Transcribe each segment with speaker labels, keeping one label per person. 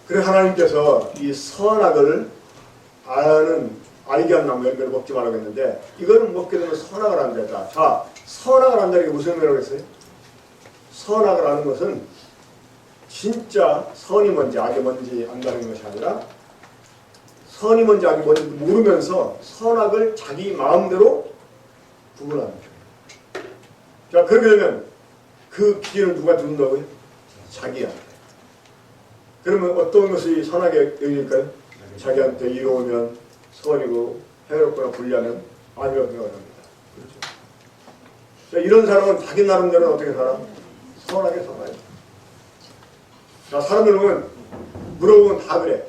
Speaker 1: 그래 하나님께서 이 선악을 알게 한 나무 열매를 먹지 말라고 했는데 이거는 먹게 되면 선악을 안다. 자, 선악을 안다는 게 무슨 의미라고 했어요? 선악을 아는 것은 진짜 선이 뭔지 악이 뭔지 안다는 것이 아니라 선이 뭔지 악이 뭔지 모르면서 선악을 자기 마음대로 구분하는 거예요. 자, 그렇게 되면 그 기준을 누가 두는다고요? 자기한테. 그러면 어떤 것이 선악의 의미일까요? 자기한테 이로우면 선이고 해롭거나 불리하면 악이라고 생각합니다. 그렇죠. 자, 이런 사람은 자기 나름대로 어떻게 살아? 선하게 살아요. 자, 사람들 보면 물어보면 다 그래.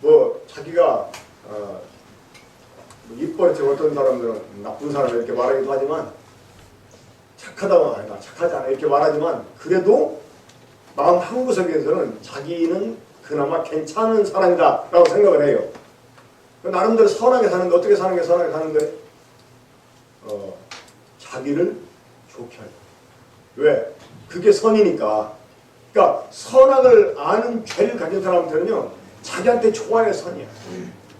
Speaker 1: 뭐 자기가 입버릇처럼 어떤 사람들은 나쁜 사람 이렇게 말하기도 하지만 착하다고 아니다, 착하지 않아 이렇게 말하지만 그래도 마음 한구석에서는 자기는 그나마 괜찮은 사람이다 라고 생각을 해요. 나름대로 선하게 사는데 어떻게 사는 게 선하게 사는 거예요? 자기를 좋게 하죠. 왜? 그게 선이니까. 그러니까 선악을 아는 죄를 가진 사람들은요 자기한테 좋아야 선이야.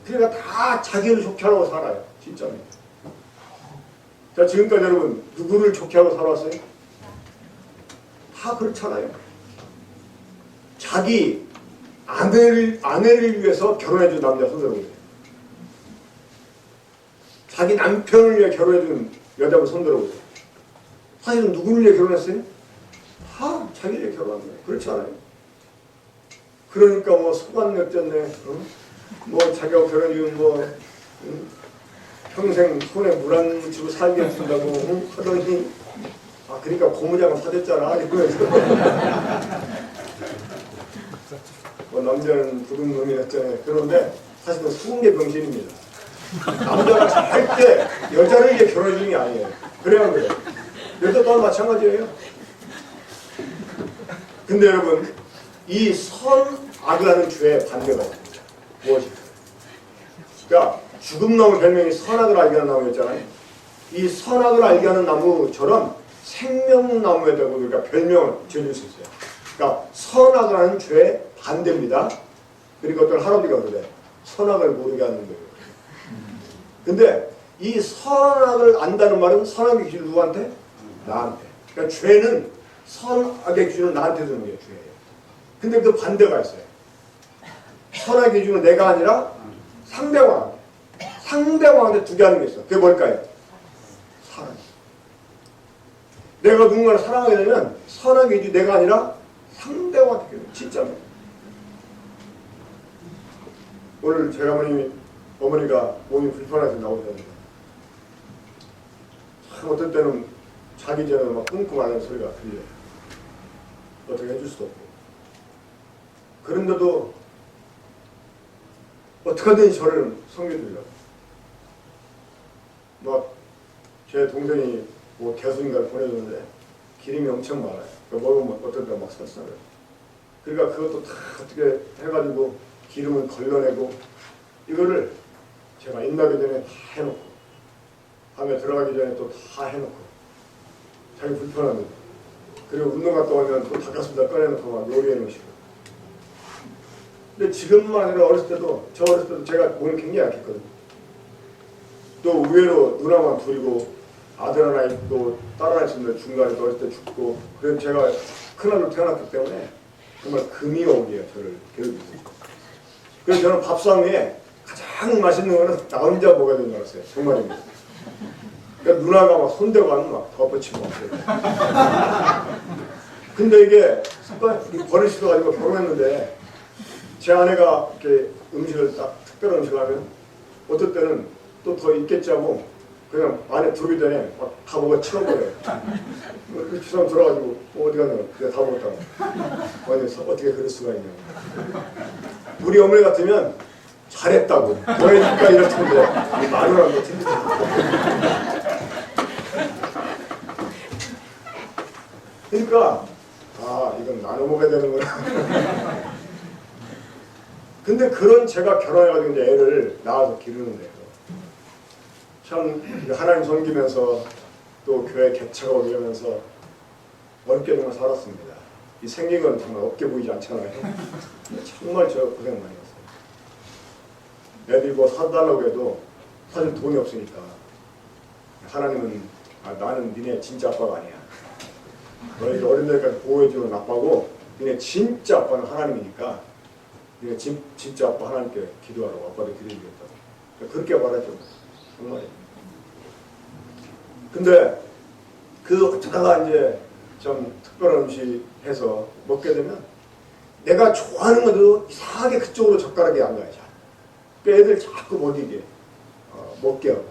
Speaker 1: 그러니까 다 자기를 좋게 하려고 살아요. 진짜입니다. 자, 지금까지 여러분 누구를 좋게 하고 살아왔어요? 다 그렇잖아요. 자기 아내를 위해서 결혼해준 남자 손들어보세요. 자기 남편을 위해 결혼해준 여자분 손들어보세요. 사실은 누구를 위해 결혼했어요? 다 자기를 위해 결혼한 거예요. 그렇지 않아요? 그러니까 뭐 소관이 어쨌네. 뭐 자기가 결혼해주면 뭐 평생 손에 물 안 묻히고 살게 해준다고 하더니 그러니까 고무장을 사줬잖아 이러면서 뭐 남자는 부른 놈이었잖아요. 그런데 사실은 수공개 병신입니다. 남자가 잘 때 여자를 위해 결혼해주는 게 아니에요. 그래야 그래요. 여자도 마찬가지예요. 근데 여러분 이 선악을 하는 죄의 반대가 있습니다. 무엇일까요? 그러니까 죽음 나무 별명이 선악을 알게 하는 나무였잖아요. 이 선악을 알게 하는 나무처럼 생명나무에다가 우리가 별명을 지어줄 수 있어요. 그러니까 선악을 하는 죄의 반대입니다. 그리고 어떤 할아버지가 그래. 선악을 모르게 하는 거예요. 근데 이 선악을 안다는 말은 선악의 기준을 누구한테? 나한테. 그러니까 죄는 선악의 기준을 나한테 주는 게 죄예요. 근데 그 반대가 있어요. 선악의 기준은 내가 아니라 상대방한테. 상대방한테 두게 하는 게 있어. 그게 뭘까요? 사랑. 내가 누군가를 사랑하게 되면 선악의 기준이 내가 아니라 상대방한테 줘요. 진짜로. 오늘 저희 어머니가 몸이 불편해서 나오셨는데 참 어떤 때는 자기 전에 막 꿍꿍하는 소리가 들려요. 어떻게 해줄 수도 없고. 그런데도 어떻게든 저를 섬겨주려고. 제 동생이 뭐 개수인가를 보내줬는데 기름이 엄청 많아요. 먹으면 어떤 때는 막 설사해요. 그러니까 그것도 다 어떻게 해가지고 기름을 걸러내고 이거를 제가 인나기 전에 다 해놓고 밤에 들어가기 전에 또 다 해놓고 자기 불편합니다. 그리고 운동 갔다 오면 또 닭가슴살 꺼내놓고 막 요리해 놓으시고. 근데 지금만 아니라 어렸을 때도 저 어렸을 때도 제가 몸이 굉장히 약했거든요. 또 의외로 누나만 둘이고 아들 하나 있고 딸 하나 있으면 중간에 어렸을 때 죽고 그래서 제가 큰아들 태어났기 때문에 정말 금이 오기에 저를 괴롭혔어요. 그래서 저는 밥상 위에 가장 맛있는 거는 나 혼자 먹어야 되는 줄 알았어요. 정말입니다. 그러니까 누나가 막 손대고 가면 막 덮어치고 막 그래요. 근데 이게 버릇이 가지고 결혼했는데 제 아내가 이렇게 음식을 딱 특별한 음식을 하면 어떨 때는 또 더 있겠지 하고 그냥 안에 들어오기 전에 막 다 먹어 치워버려요. 그 사람 들어가지고 어디 갔냐고 그냥 다 먹었다고. 어떻게 그럴 수가 있냐고. 우리 어머니 같으면 잘했다고 더 해줄까 이럴 텐데 말을 안 해. 그러니까 이건 나눠 먹어야 되는구나. 근데 그런 제가 결혼해가지고 이제 애를 낳아서 기르는 거예요. 참 하나님 섬기면서 또 교회 개척하고 이러면서 어렵게 정말 살았습니다. 이 생긴 건 정말 없게 보이지 않잖아요. 정말 저 고생 많이 했어요. 애들이 뭐 사달라고 해도 사실 돈이 없으니까 하나님은 나는 니네 진짜 아빠가 아니야. 너희들 어린 날까지 보호해주는 아빠고 니네 진짜 아빠는 하나님이니까 니네 진짜 아빠 하나님께 기도하라고 아빠도 기도해주겠다고 그렇게 말하죠. 정말. 근데 그 어쩌다가 이제 좀 특별한 음식 해서 먹게 되면 내가 좋아하는 것도 이상하게 그쪽으로 젓가락이 안 가요. 애들 자꾸 못 이게 먹게 하고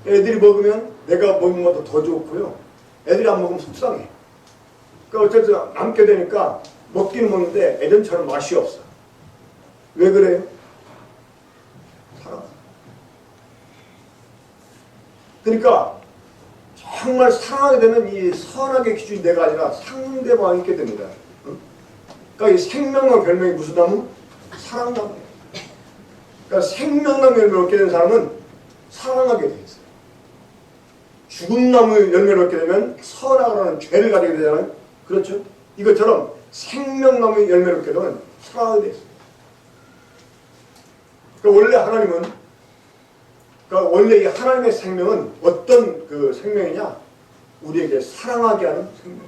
Speaker 1: 애들이 먹으면 내가 먹는 것도 더 좋고요. 애들이 안 먹으면 속상해. 그러니까 어쨌든 남게 되니까 먹기는 먹는데 예전처럼 맛이 없어. 왜 그래요? 사랑. 그러니까 정말 사랑하게 되면 이 선악의 기준이 내가 아니라 상대방이 있게 됩니다. 응? 그러니까 이 생명과 별명이 무슨 나무? 사랑나무예요. 그러니까 생명나무 열매를 얻게 된 사람은 사랑하게 돼 있어요. 죽은 나무 열매를 얻게 되면 선악이라는 죄를 가지게 되잖아요. 그렇죠? 이것처럼 생명나무 열매를 얻게 되면 사랑하게 돼 있어요. 그러니까 원래 하나님은 그러니까 원래 이 하나님의 생명은 어떤 그 생명이냐? 우리에게 사랑하게 하는 생명.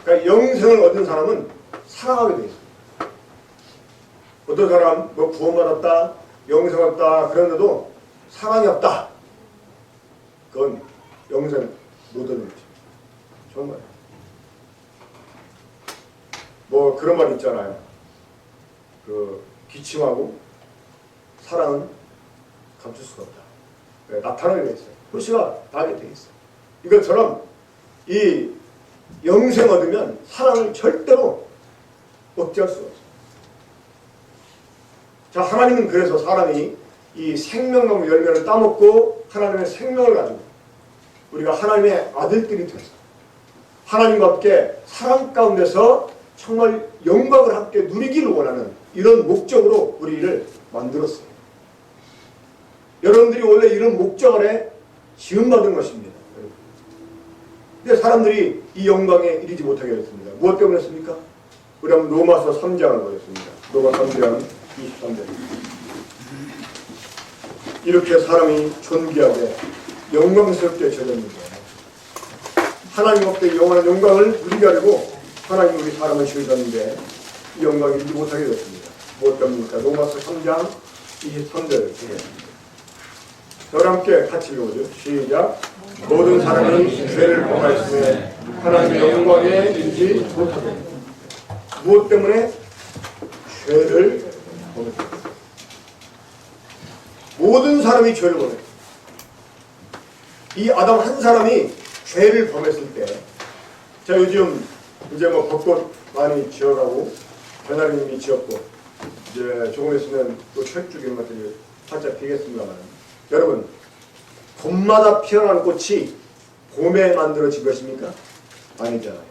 Speaker 1: 그러니까 영생을 얻은 사람은 사랑하게 돼 있어요. 어떤 사람 뭐 구원받았다, 영생 얻었다 그런데도 사랑이 없다. 그건 영생 못 얻는 거죠. 정말. 뭐 그런 말 있잖아요. 그 기침하고 사랑은 감출 수가 없다. 네, 나타나게 돼 있어요. 표시가 나게 돼 있어요. 이것처럼 이 영생 얻으면 사랑을 절대로 억제할 수가 없어요. 자, 하나님은 그래서 사람이 이 생명나무 열매를 따먹고 하나님의 생명을 가지고 우리가 하나님의 아들들이 돼서 하나님과 함께 사랑 가운데서 정말 영광을 함께 누리기를 원하는 이런 목적으로 우리를 만들었어요. 여러분들이 원래 이런 목적 아래 지음받은 것입니다. 근데 사람들이 이 영광에 이르지 못하게 됐습니다. 무엇 때문에 했습니까? 우리 한번 로마서 3장을 보겠습니다. 로마 3장 23절. 이렇게 사람이 존귀하게 영광스럽게 되었는데 하나님 앞에 영원한 영광을 누리게 하려고 하나님 우리 사람을 지으셨는데 이 영광을 이루지 못하게 됐습니다. 무엇 때문입니까? 로마서 3장 23절. 저와 함께 같이 읽어보죠. 시작. 모든 사람이 죄를 범하였음에 하나님의 영광에 이르지 못하게. 무엇 때문에? 죄를 범했습니다. 모든 사람이 죄를 범했어요. 이 아담 한 사람이 죄를 범했을 때, 자 요즘 이제 뭐 벚꽃 많이 지어가고 배나리님이 지었고 이제 조금 있으면 또 철쭉 이런 것들이 활짝 피겠습니다만, 여러분 봄마다 피어나는 꽃이 봄에 만들어진 것입니까? 아니잖아요.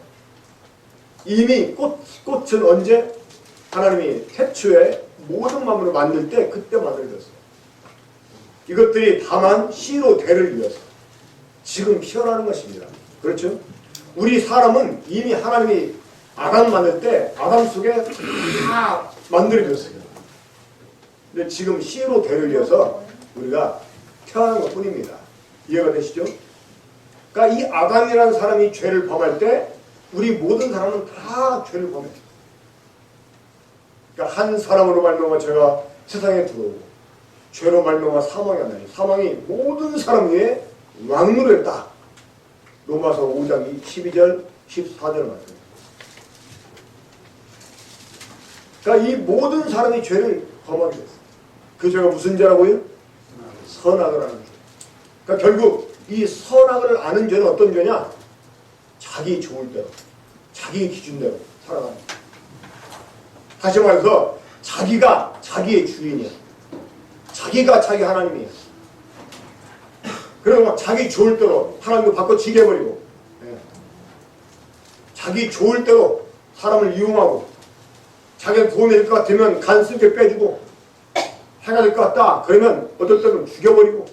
Speaker 1: 이미 꽃은 언제? 하나님이 태초에 모든 만물을 만들 때 그때 만들어졌어요. 이것들이 다만 씨로 대를 위해서 지금 피어나는 것입니다. 그렇죠? 우리 사람은 이미 하나님이 아담 만들 때 아담 속에 다 만들어졌어요. 근데 지금 씨로 대를 위해서 우리가 태어난 것 뿐입니다. 이해가 되시죠? 그러니까 이 아담이라는 사람이 죄를 범할 때 우리 모든 사람은 다 죄를 범했어요. 그러니까 한 사람으로 말미암아 죄가 세상에 들어오고 죄로 말미암아 사망이 왔나니 사망이 모든 사람 위에 왕노를 했다. 로마서 5장 12절 14절 말씀. 그러니까 이 모든 사람이 죄를 범하게 됐어요. 그 죄가 무슨 죄라고요? 선악을 하는 죄. 그러니까 결국 이 선악을 아는 죄는 어떤 죄냐? 자기 좋을 대로, 자기 기준대로 살아가는 거예요. 다시 말해서 자기가 자기의 주인이야. 자기가 자기 하나님이야. 그리고 자기 좋을 대로 하나님도 바꿔치게 해버리고, 자기 좋을 대로 사람을 이용하고, 자기가 도움이 될 것 같으면 간섭게 빼주고, 해가 될 것 같다 그러면 어떨 때는 죽여버리고.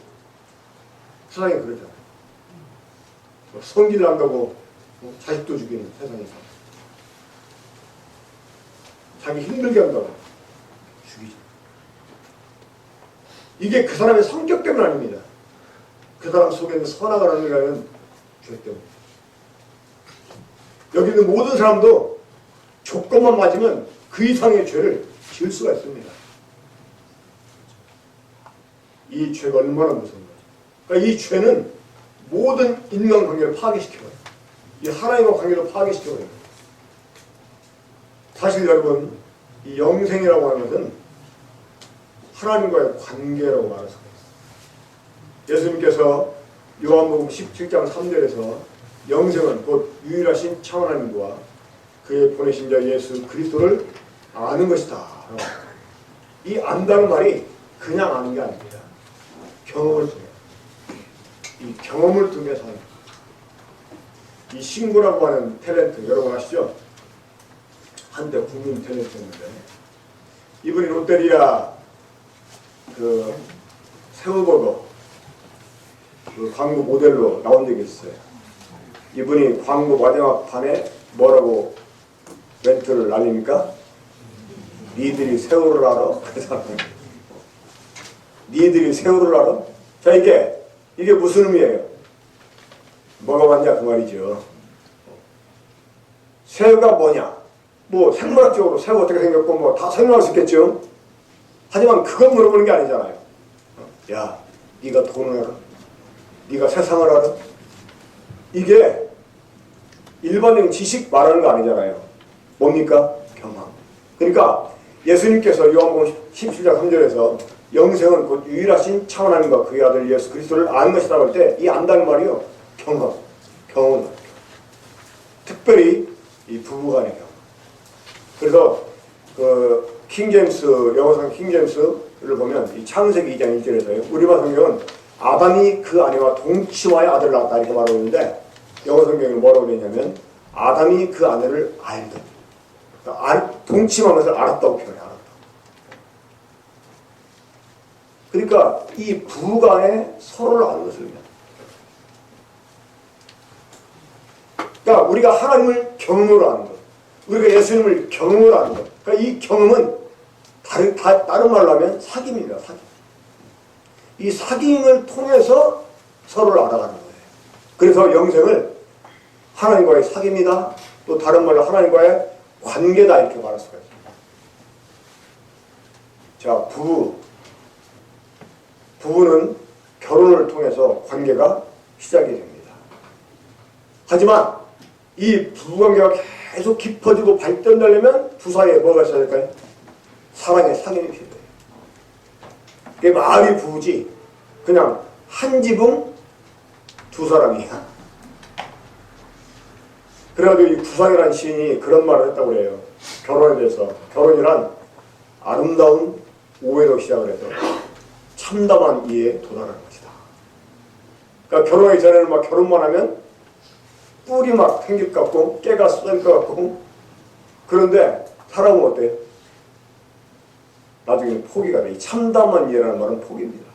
Speaker 1: 세상에 그러잖아요. 성질 난다고 자식도 죽이는 세상에서. 자기 힘들게 한다고 죽이죠. 이게 그 사람의 성격 때문 아닙니다. 그 사람 속에 있는 선악을 하는 거는 죄 때문에. 여기 있는 모든 사람도 조건만 맞으면 그 이상의 죄를 지을 수가 있습니다. 이 죄가 얼마나 무서운 거죠. 그러니까 이 죄는 모든 인간관계를 파괴시켜요. 이 하나님과 관계를 파괴시켜요. 사실 여러분, 이 영생이라고 하는 것은 하나님과의 관계라고 말할 수가 있어요. 예수님께서 요한복음 17장 3절에서 영생은 곧 유일하신 참 하나님과 그의 보내신 자 예수 그리스도를 아는 것이다. 이 안다는 말이 그냥 아는 게 아닙니다. 경험을 통해. 이 경험을 통해서 이 신구라고 하는 탤런트 여러분 아시죠? 한때 국민 탤런트였는데 이분이 롯데리아 그 새우버거 그 광고 모델로 나온 적이 있어요. 이분이 광고 마지막 판에 뭐라고 멘트를 날립니까? 니들이 새우를 알아? 그래서 니들이 새우를 알아? 자, 이게 무슨 의미예요? 뭐가 맞냐 그 말이죠. 새우가 뭐냐? 뭐 생물학적으로 새우 어떻게 생겼고 뭐 다 설명할 수 있겠죠. 하지만 그건 물어보는 게 아니잖아요. 야, 네가 돈을 알아? 네가 세상을 알아? 이게 일반적인 지식 말하는 거 아니잖아요. 뭡니까? 경험. 그러니까 예수님께서 요한복음 17장 3절에서 영생은 곧 유일하신 참 하나님과 그의 아들 예수 그리스도를 아는 것이라고 할 때 이 안다는 말이요. 경험. 특별히 이 부부간의 경험. 그래서 그 킹제임스 영어상 킹제임스를 보면 이 창세기 2장 1절에서요. 우리말 성경은 아담이 그 아내와 동침하여 아들을 낳았다 이렇게 말하고 있는데 영어 성경은 뭐라고 그랬냐면 아담이 그 아내를 알던. 그러니까 동침하면서 알았다고 표현해. 알았다. 그러니까 이 부부간에 서로를 아는 것을 의미합니다. 그러니까 우리가 하나님을 경험으로 아는 것, 우리가 예수님을 경험으로 아는 것. 그러니까 이 경험은 다른 말로 하면 사귐입니다. 사귐. 이 사귐을 통해서 서로를 알아가는 거예요. 그래서 영생을 하나님과의 사귐이다. 또 다른 말로 하나님과의 관계다 이렇게 말할 수가 있습니다. 자, 부부는 결혼을 통해서 관계가 시작이 됩니다. 하지만 이 부부관계가 계속 깊어지고 발전되려면 두 사이에 뭐가 있어야 될까요? 사랑의 상인이 필요해요. 그게 말이 부부지 그냥 한 지붕 두 사람이야. 그래가지고 이 구상이라는 시인이 그런 말을 했다고 그래요. 결혼에 대해서. 결혼이란 아름다운 오해로 시작을 해서 참담한 이해에 도달하는 것이다. 그러니까 결혼하기 전에는 막 결혼만 하면 뿔이 막 생길 것 같고 깨가 쏠 것 같고 그런데 살아보면 어때요? 나중에는 포기가 돼. 이 참담한 이해라는 말은 포기입니다.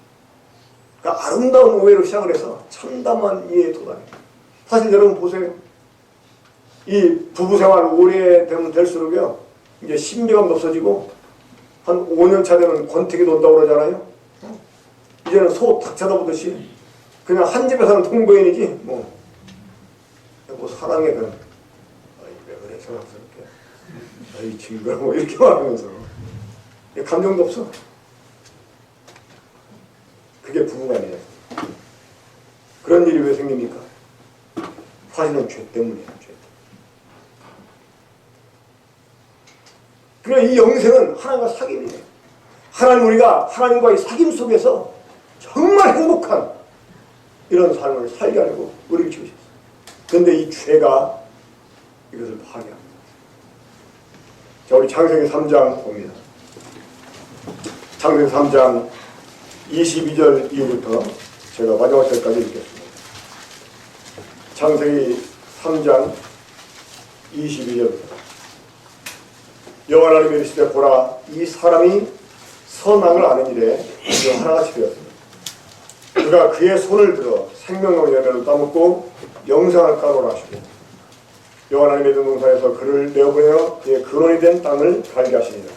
Speaker 1: 그러니까 아름다운 오해로 시작을 해서 참담한 이해에 도달해요. 사실 여러분 보세요. 이 부부생활 오래되면 될수록요 이제 신비감도 없어지고 한 5년 차 되면 권태기 돈다고 그러잖아요. 이제는 소 닭 쳐다보듯이 그냥 한 집에 사는 통보인이지 뭐 사랑해 그럼 아이 왜 그래 사랑스럽게 아이 징그러워 이렇게 말하면서 감정도 없어. 그게 부부간이에요. 그런 일이 왜 생깁니까? 사실은 죄 때문이에요. 죄. 그러니까 이 영생은 하나님과 사귐이에요. 우리가 하나님과의 사귐 속에서 정말 행복한 이런 삶을 살게 하려고 우리를 지으셨어요. 그런데 이 죄가 이것을 파괴합니다. 자, 우리 창세기 3장 봅니다. 창세기 3장 22절 이후부터 제가 마지막 절까지 읽겠습니다. 창세기 3장 22절부터 여호와 하나님이 이르시되 보라 이 사람이 선악을 아는 일에 하나같이 되었습니다. 그가 그의 손을 들어 생명의 열매를 따먹고 영생을 까놓으라 하시고 여호와 하나님의 에덴 동산에서 그를 내어보내어 그의 근원이 된 땅을 갈게 하시니라.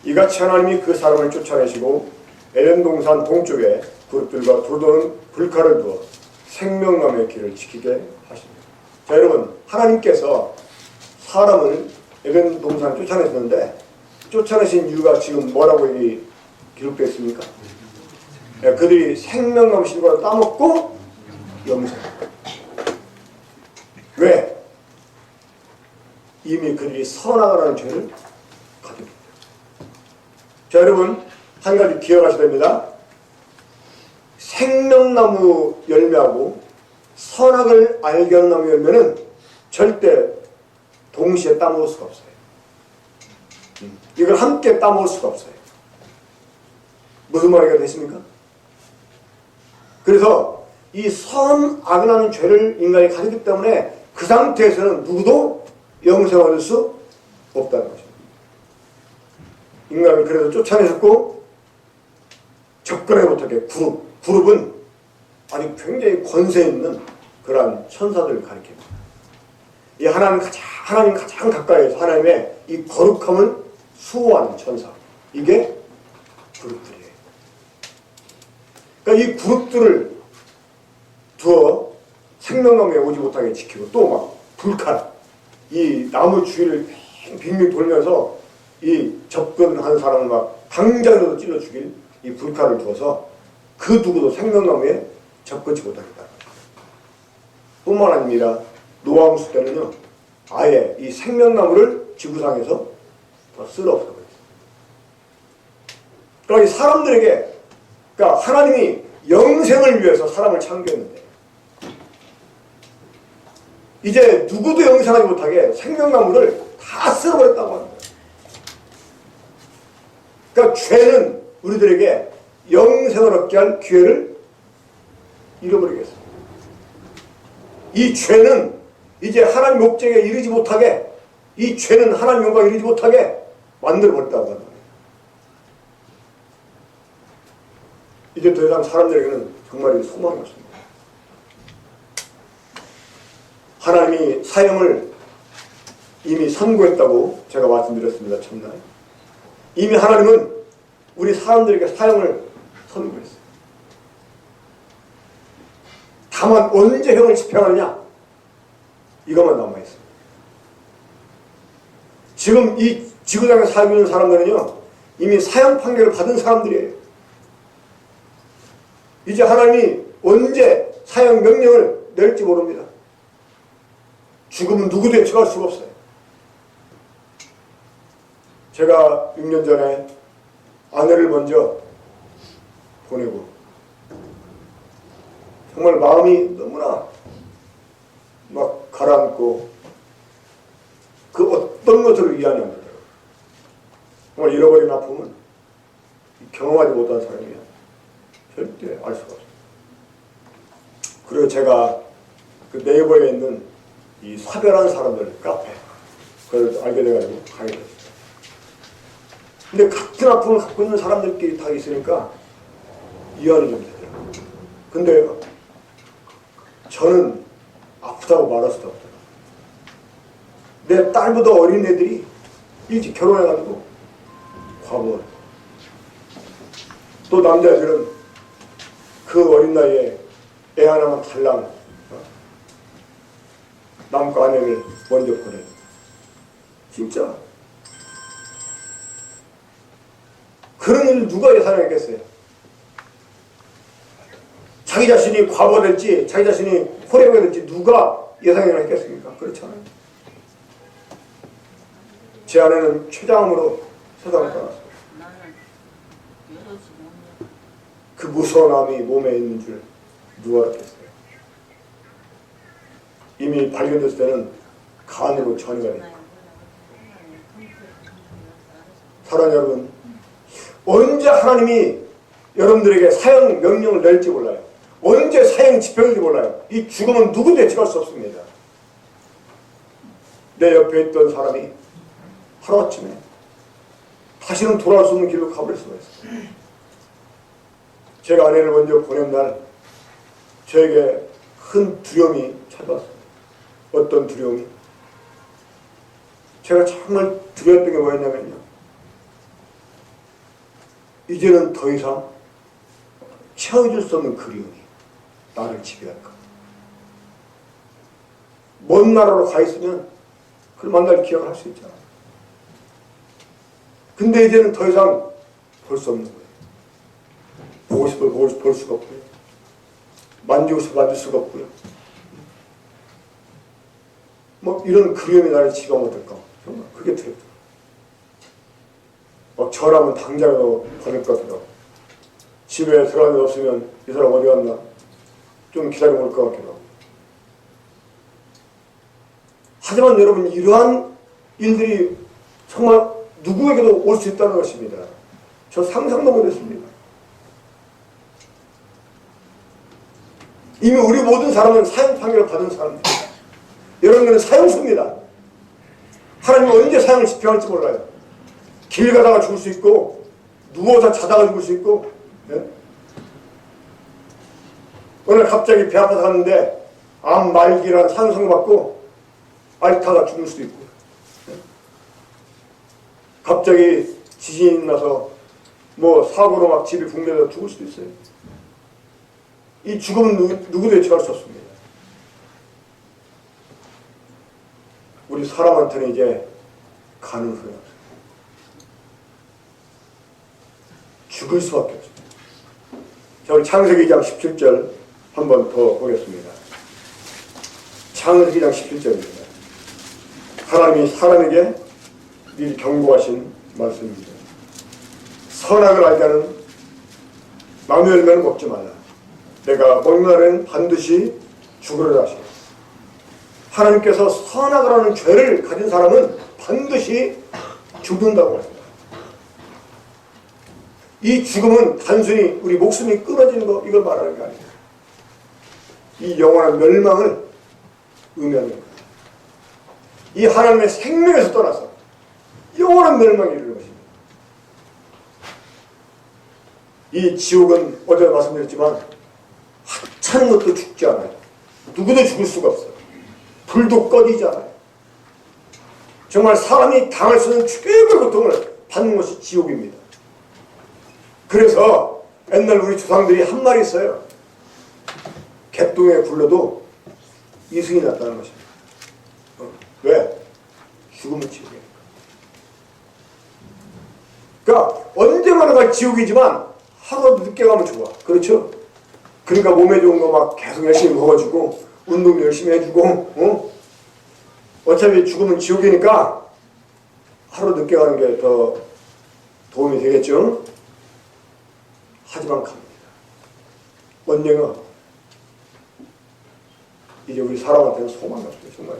Speaker 1: 이같이 하나님이 그 사람을 쫓아내시고 에덴 동산 동쪽에 그룹들과 두루도는 불칼을 두어 생명나무의 길을 지키게 하십니다. 자, 여러분, 하나님께서 사람을 에덴 동산 쫓아내셨는데 쫓아내신 이유가 지금 뭐라고 기록되어 있습니까? 그들이 생명나무 실과를 따먹고 영생. 왜? 이미 그들이 선악을 죄를 가지고 있다. 자, 여러분, 한 가지 기억하셔야 됩니다. 생명나무 열매하고 선악을 알게 하는 나무 열매는 절대 동시에 따먹을 수가 없어요. 이걸 함께 따먹을 수가 없어요. 무슨 말이가 되십니까? 그래서 이 선악을 하는 죄를 인간이 가졌기 때문에 그 상태에서는 누구도 영생을 얻을 수 없다는 거죠. 인간을 그래서 쫓아내셨고 접근하지 못하게 그룹은 아주 굉장히 권세 있는 그러한 천사들을 가리킵니다. 이 하나님 가장 가까이에서 하나님의 이 거룩함을 수호하는 천사, 이게 그룹들이에요. 그러니까 이 그룹들을 두어 생명나무에 오지 못하게 지키고 또 막 불칼, 이 나무 주위를 빙빙 돌면서 이 접근하는 사람을 막 당장이라도 찔러 죽일 이 불칼을 두어서 그 누구도 생명나무에 접근치 못하겠다. 뿐만 아니라 노아함수 때는요, 아예 이 생명나무를 지구상에서 다 쓸어 없애버렸어요. 그러니까 이 사람들에게, 그러니까 하나님이 영생을 위해서 사람을 창조했는데 이제 누구도 영생하지 못하게 생명나무를 다 쓸어버렸다고 합니다. 그러니까 죄는 우리들에게 영생을 얻게 할 기회를 잃어버리겠습니다. 이 죄는 이제 하나님 목적에 이르지 못하게, 이 죄는 하나님 영광에 이르지 못하게 만들어버렸다고 합니다. 이제 더 이상 사람들에게는 정말 소망이 없습니다. 하나님이 사형을 이미 선고했다고 제가 말씀드렸습니다. 첫날. 이미 하나님은 우리 사람들에게 사형을 선고했어요. 다만 언제 형을 집행하느냐? 이것만 남아있습니다. 지금 이 지구상에 살고 있는 사람들은요, 이미 사형 판결을 받은 사람들이에요. 이제 하나님이 언제 사형 명령을 낼지 모릅니다. 죽음은 누구도 예측할 수가 없어요. 제가 6년 전에 아내를 먼저 보내고 정말 마음이 너무나 막 가라앉고 그 어떤 것으로 이해하냐 안 되더라고요. 정말 잃어버린 아픔은 경험하지 못한 사람이야 절대 알 수가 없어요. 그리고 제가 그 네이버에 있는 이 사별한 사람들 카페 그걸 알게 돼가지고 가게 됐어요. 근데 같은 아픔을 갖고 있는 사람들끼리 다 있으니까 이해는 좀 되더라고요. 근데 저는 아프다고 말할 수도 없더라고요. 내 딸보다 어린 애들이 일찍 결혼해가지고 과거 또 남자들은 그 어린 나이에 애 하나만 달랑 남과 아내를 먼저 보내. 진짜 그런 일을 누가 예상했겠어요? 자기 자신이 과거 될지 자기 자신이 호래가 될지 누가 예상을 했겠습니까? 그렇잖아요. 제 아내는 췌장암으로 세상을 떠났어요. 그 무서운 암이 몸에 있는 줄 누가 알았겠어요? 이미 발견됐을 때는 간으로 전이가 됐고. 사랑하는 여러분, 언제 하나님이 여러분들에게 사형 명령을 낼지 몰라요. 언제 사형 집행할지 몰라요. 이 죽음은 누구도 예측할 수 없습니다. 내 옆에 있던 사람이 하루아침에 다시는 돌아올 수 없는 길로 가버릴 수가 있어요. 제가 아내를 먼저 보낸 날 저에게 큰 두려움이 찾아왔어요. 어떤 두려움이? 제가 정말 두려웠던 게 뭐였냐면요. 이제는 더 이상 채워줄 수 없는 그리움이 나를 지배할까. 먼 나라로 가 있으면 그걸 만날 기억을 할 수 있잖아. 근데 이제는 더 이상 볼 수 없는 거예요. 보고 싶어 볼 수가 없고요. 만지고 싶어 만질 수가 없고요. 뭐 이런 그리움이 나를 지배하면 어떨까. 정말 그게 두렵다. 막 저라면 당장으로 받을 것 같더라고. 집에 들어가는 데 없으면 이 사람 어디 갔나 좀 기다려 볼 것 같기도 하고. 하지만 여러분, 이러한 일들이 정말 누구에게도 올 수 있다는 것입니다. 저 상상도 못했습니다. 이미 우리 모든 사람은 사형 판결을 받은 사람입니다. 여러분들은 사형수입니다. 하나님은 언제 사형을 집행할지 몰라요. 길 가다가 죽을 수 있고, 누워서 자다가 죽을 수 있고, 예? 오늘 갑자기 배 아파서 갔는데 암 말기라는 산성을 받고 앓다가 죽을 수도 있고, 예? 갑자기 지진이 나서 뭐 사고로 막 집이 붕괴돼서 죽을 수도 있어요. 이 죽음은 누구도 예측할 수 없습니다. 우리 사람한테는 이제 가는 후에 죽을 수밖에 없습니다. 자, 우리 창세기 2장 17절 한 번 더 보겠습니다. 창세기 2장 17절입니다. 하나님이 사람에게 미리 경고하신 말씀입니다. 선악을 알게 하는 나무 열매는 먹지 말라. 내가 먹는 날에는 반드시 죽으리라 하시고, 하나님께서 선악을 하는 죄를 가진 사람은 반드시 죽는다고 합니다. 이 죽음은 단순히 우리 목숨이 끊어지는 거, 이걸 말하는 게 아니에요. 이 영원한 멸망을 의미하는 거예요. 이 하나님의 생명에서 떠나서 영원한 멸망에 이르는 것입니다. 이 지옥은 어제 말씀드렸지만 하찮은 것도 죽지 않아요. 누구도 죽을 수가 없어요. 불도 꺼지지 않아요. 정말 사람이 당할 수 있는 최고의 고통을 받는 것이 지옥입니다. 그래서 옛날 우리 조상들이 한 말이 있어요. 개똥에 굴러도 이승이 났다는 것입니다. 왜? 죽으면 지옥이니까. 그러니까 언제마나 지옥이지만 하루라도 늦게 가면 좋아. 그렇죠? 그러니까 몸에 좋은 거 막 계속 열심히 먹어주고 운동 열심히 해주고, 어차피 죽으면 지옥이니까 하루 늦게 가는 게 더 도움이 되겠죠? 하지만 갑니다. 언젠가 이제 우리 사람한테는 소망이 없어요. 정말.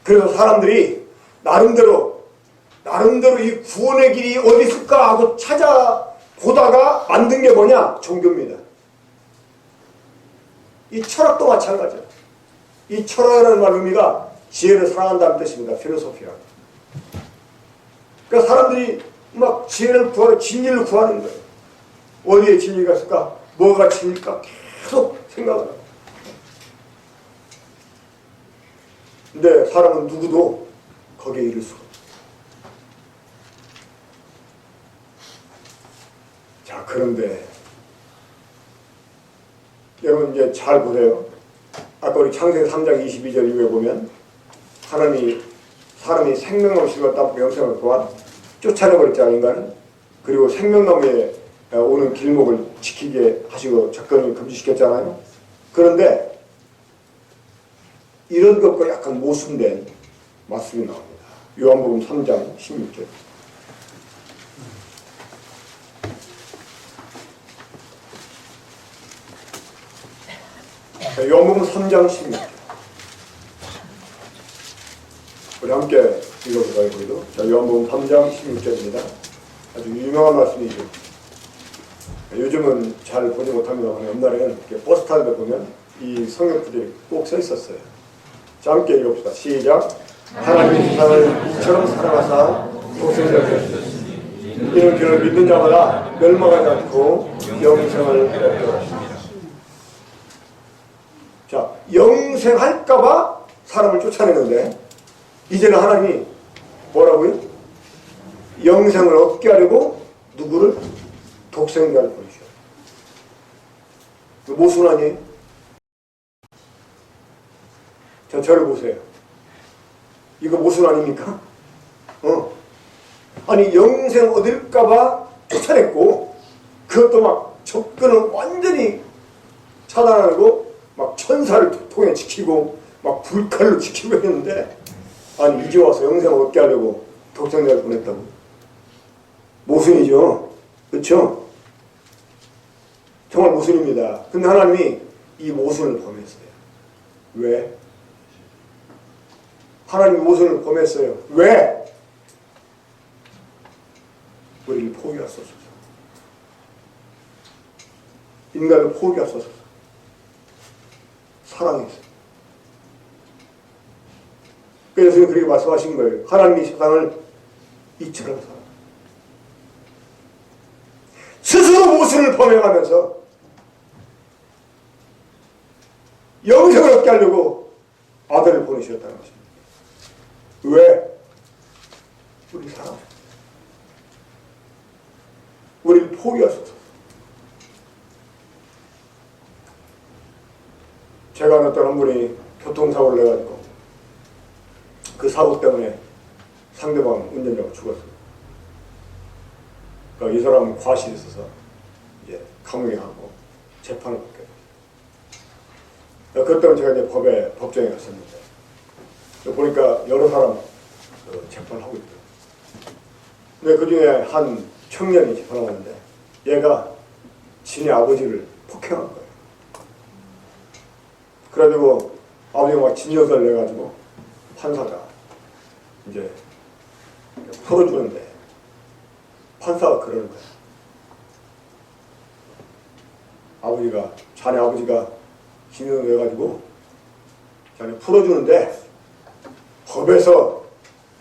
Speaker 1: 그래서 사람들이 나름대로 이 구원의 길이 어디 있을까 하고 찾아보다가 만든 게 뭐냐? 종교입니다. 이 철학도 마찬가지예요. 이 철학이라는 말 의미가 지혜를 사랑한다는 뜻입니다. 필로소피아. 그러니까 사람들이 막 지혜를 구하는, 진리를 구하는 거예요. 어디에 진리가 있을까? 뭐가 진리일까? 계속 생각을 해요. 근데 사람은 누구도 거기에 이를 수가 없어요. 자, 그런데 여러분 이제 잘 보세요. 아까 우리 창세기 3장 22절 이후에 보면 하나님이 사람이 생명나무 실과 따먹고 영생을 또한 쫓아내버렸잖아요, 인간은. 그리고 생명나무에 오는 길목을 지키게 하시고 접근을 금지시켰잖아요. 그런데 이런 것과 약간 모순된 말씀이 나옵니다. 요한복음 3장 16절. 요한복음 3장 16절. 우리 함께 읽어볼까요, 우리도? 자, 요한복음 3장 16절입니다. 아주 유명한 말씀이죠. 요즘은 잘 보지 못합니다만 옛날에는 버스 타는 데 보면 이 성경 구절이 꼭 써 있었어요. 자, 함께 읽어봅시다. 시작. 하나님이 세상을 이처럼 사랑하사 독생자를 주셨으니 이는 그를 믿는 자마다 멸망하지 않고 영생을 얻게 하십니다. 자, 영생할까봐 사람을 쫓아내는데 이제는 하나님이 뭐라고요? 영생을 얻게 하려고 누구를? 독생자를 보내셔. 모순 아니에요? 저를 보세요. 이거 모순 아닙니까? 아니 영생 얻을까봐 쫓아냈고 그것도 막 접근을 완전히 차단하고 막 천사를 통해 지키고 막 불칼로 지키고 했는데 아니 이제 와서 영생을 얻게 하려고 독생자를 보냈다고. 모순이죠. 그렇죠? 정말 모순입니다. 근데 하나님이 이 모순을 범했어요. 왜? 하나님이 모순을 범했어요. 왜? 우리를 포기하소서. 인간을 포기하소서. 사랑했어요. 그래서 그렇게 말씀하신 거예요. 하나님이 세상을 이처럼 사랑. 스스로 모순을 범해가면서 영생을 얻게 하려고 아들을 보내셨다는 것입니다. 왜? 우리 사랑. 우리를 포기하소서. 제가 어떤 한 분이 교통사고를 내가지고 그 사고 때문에 상대방 운전자가 죽었어요. 그러니까 이 사람은 과실이 있어서 이제 감옥에 가고 재판을 받게 됐어요. 그것 때문에 제가 이제 법정에 갔었는데 보니까 여러 사람 재판을 하고 있더라고요. 근데 그 중에 한 청년이 재판을 하는데 얘가 지네 아버지를 폭행한 거예요. 그래가지고 아버지가 막 진정서를 내가지고 판사가 이제 풀어주는데 판사가 그러는 거야. 아버지가 자네 아버지가 진정서 내가지고 자네 풀어주는데 법에서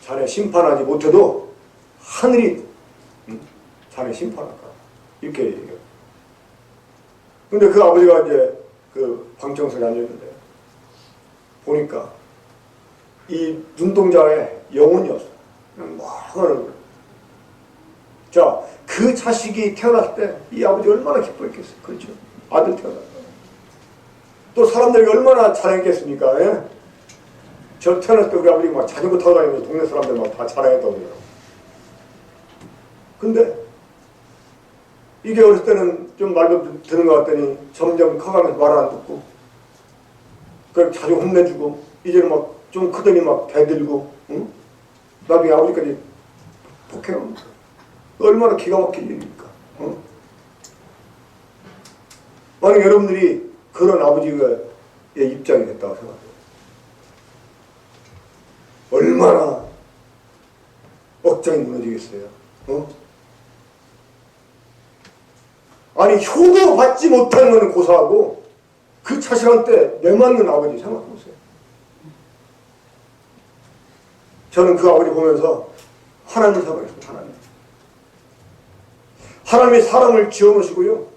Speaker 1: 자네 심판하지 못해도 하늘이 자네 심판할 거야. 이렇게 얘기해요. 근데 그 아버지가 이제 그 방청석에 앉았는데 보니까 이 눈동자에 영혼이 없어. 그냥 막 하는 거예요. 자, 그 자식이 태어났을 때 이 아버지 얼마나 기뻐했겠어요. 그렇죠? 아들 태어났다. 또 사람들이 얼마나 자랑했겠습니까? 예? 저 태어났을 때 우리 아버지 막 자전거 타고 다니면서 동네 사람들 막 다 자랑했다고 그래요. 근데 이게 어렸을 때는 좀 말도 듣는 것 같더니 점점 커가면서 말 안 듣고 그걸 자주 혼내주고 이제는 막 좀 크더니 막 대들고 응? 나중에 아버지까지 폭행합니다. 얼마나 기가 막힌 일입니까? 응? 만약 여러분들이 그런 아버지의 입장이 됐다고 생각해요. 얼마나 억장이 무너지겠어요. 어? 아니 효도 받지 못하는 것은 고사하고 그 자식한테 내맞는 아버지 생각해보세요. 저는 그 아버지 보면서 하나님을 생각했습니다. 하나님이 사람을 지어놓으시고요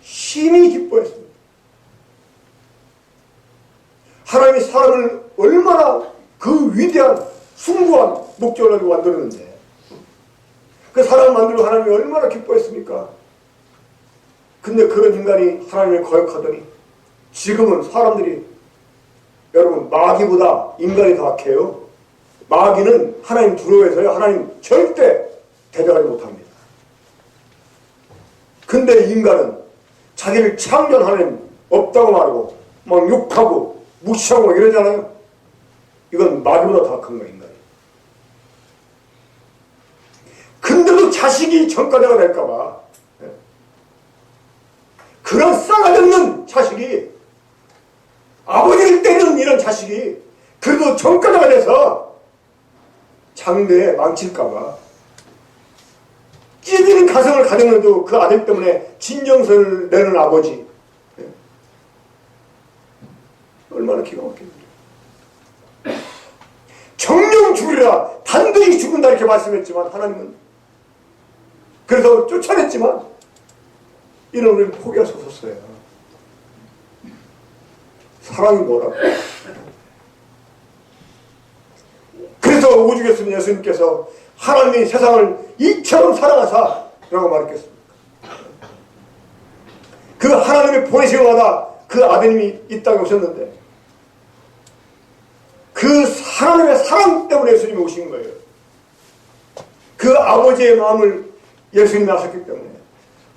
Speaker 1: 심히 기뻐했습니다. 하나님이 사람을 얼마나 그 위대한 숭고한 목적을 가지고 만들었는데 그 사람을 만들고 하나님이 얼마나 기뻐했습니까? 근데 그런 인간이 하나님을 거역하더니 지금은 사람들이 여러분 마귀보다 인간이 더 악해요. 마귀는 하나님 두려워해서요 하나님 절대 대적하지 못합니다. 근데 인간은 자기를 창조한 하나님 없다고 말하고 막 욕하고 무시하고 막 이러잖아요. 이건 마귀보다 더 악한 거예요. 인간이. 근데도 자식이 전과자가 될까봐 그런 싸가지 없는 자식이 아버지를 때리는 이런 자식이 그래도 전과자가 돼서 장래에 망칠까봐 찢어지는 가정을 가졌는데도 그 아들 때문에 진정서를 내는 아버지 얼마나 기가 막힙니까? 정령 죽으리라 반드시 죽는다 이렇게 말씀했지만 하나님은 그래서 쫓아냈지만 이런 우리를 포기할 수 없었어요. 사랑이 뭐라고? 그래서 오죽했으면 예수님께서 하나님이 세상을 이처럼 사랑하사 라고 말했겠습니까? 그 하나님이 보내시고마다 그 아드님이 이 땅에 오셨는데 그 하나님의 사랑 때문에 예수님이 오신 거예요. 그 아버지의 마음을 예수님이 아셨기 때문에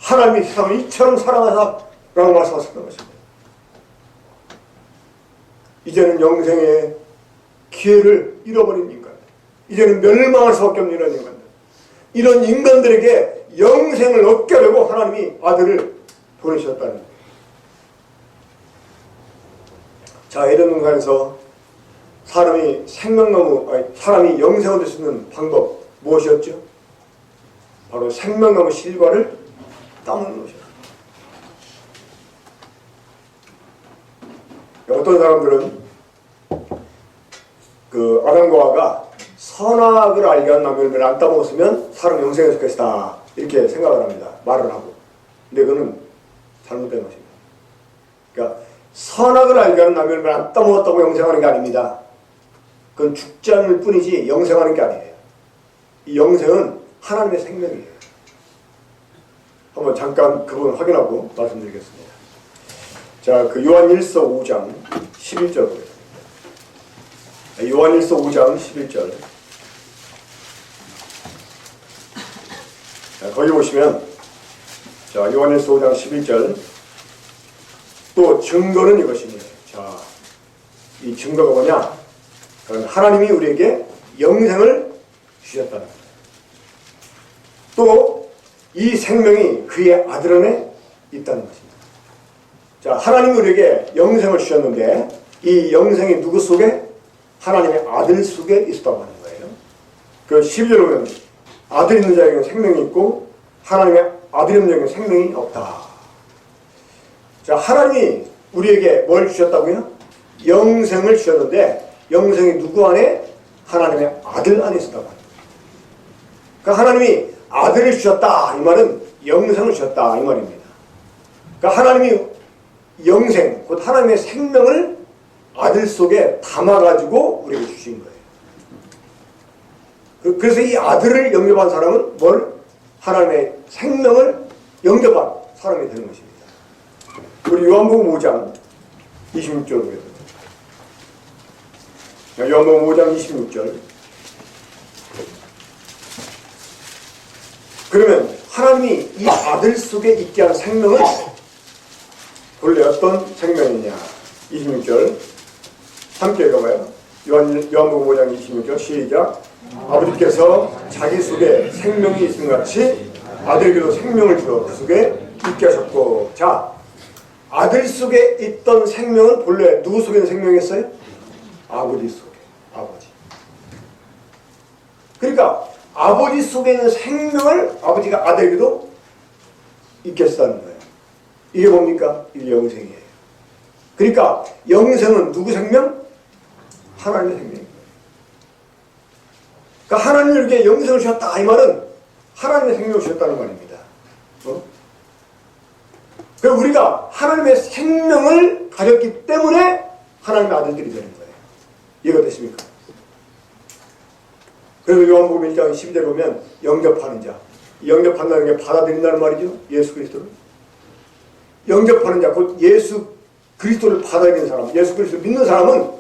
Speaker 1: 하나님이 세상을 이처럼 사랑하사 라고 말씀하셨던 것입니다. 이제는 영생의 기회를 잃어버린 인간, 이제는 멸망할 수밖에 없는 이런 인간들, 이런 인간들에게 영생을 얻게 하려고 하나님이 아들을 보내셨다는 거예요. 자, 에덴 동산에서 사람이 사람이 영생을 얻을 수 있는 방법 무엇이었죠? 바로 생명나무 실과를 따먹는 것이었어요. 어떤 사람들은 그 아담과 하와가 선악을 알게 한 나무 열매를 안 따먹었으면 사람 영생에 줄 것이다 이렇게 생각을 합니다. 말을 하고. 근데 그거는 잘못된 것입니다. 그러니까 선악을 알게 하는 나무 열매를 안 따먹었다고 영생하는 게 아닙니다. 그건 죽지 않을 뿐이지 영생하는 게 아니에요. 이 영생은 하나님의 생명이에요. 한번 잠깐 그 부분 확인하고 말씀드리겠습니다. 자, 그 요한일서 5장 11절 보겠습니다. 요한일서 5장 11절. 자, 거기 보시면, 자, 요한일서 5장 11절. 또 증거는 이것입니다. 자, 이 증거가 뭐냐? 그건 하나님이 우리에게 영생을 주셨다는 겁니다. 또 이 생명이 그의 아들 안에 있다는 것입니다. 자, 하나님이 우리에게 영생을 주셨는데 이 영생이 누구 속에? 하나님의 아들 속에 있었다고 하는 거예요. 그 12절에 보면 아들 있는 자에게는 생명이 있고 하나님의 아들 없는 자에게는 생명이 없다. 자, 하나님이 우리에게 뭘 주셨다고요? 영생을 주셨는데 영생이 누구 안에? 하나님의 아들 안에 있었다고 합니다. 그러니까 하나님이 아들을 주셨다 이 말은 영생을 주셨다 이 말입니다. 그러니까 하나님이 영생, 곧 하나님의 생명을 아들 속에 담아가지고 우리에게 주신 거예요. 그래서 이 아들을 영접한 사람은 뭘? 하나님의 생명을 영접한 사람이 되는 것입니다. 우리 요한복음 5장 26절 보겠습니다. 요한복음 5장 26절. 그러면 하나님이 이 아들 속에 있게 한 생명은 본래 어떤 생명이냐? 26절 함께 읽어봐요. 요한복음 5장 26절 시작. 아버지께서 자기 속에 생명이 있음 같이 아들에게도 생명을 주어 그 속에 있게 하셨고. 자, 아들 속에 있던 생명은 본래 누구 속에 있는 생명이었어요? 아버지 속에. 아버지. 그러니까 아버지 속에 있는 생명을 아버지가 아들에게도 있게 했다는 거예요. 이게 뭡니까? 이게 영생이에요. 그러니까 영생은 누구 생명? 하나님의 생명입니다. 그러니까 하나님이 이렇게 영생을 주셨다 이 말은 하나님의 생명을 주셨다는 말입니다. 그래서 우리가 하나님의 생명을 가졌기 때문에 하나님의 아들들이 되는 거예요. 이해가 되십니까? 그래서 요한복음 1장 12절에 보면 영접하는 자, 영접한다는 게 받아들인다는 말이죠. 예수 그리스도를 영접하는 자, 곧 예수 그리스도를 받아들이는 사람, 예수 그리스도를 믿는 사람은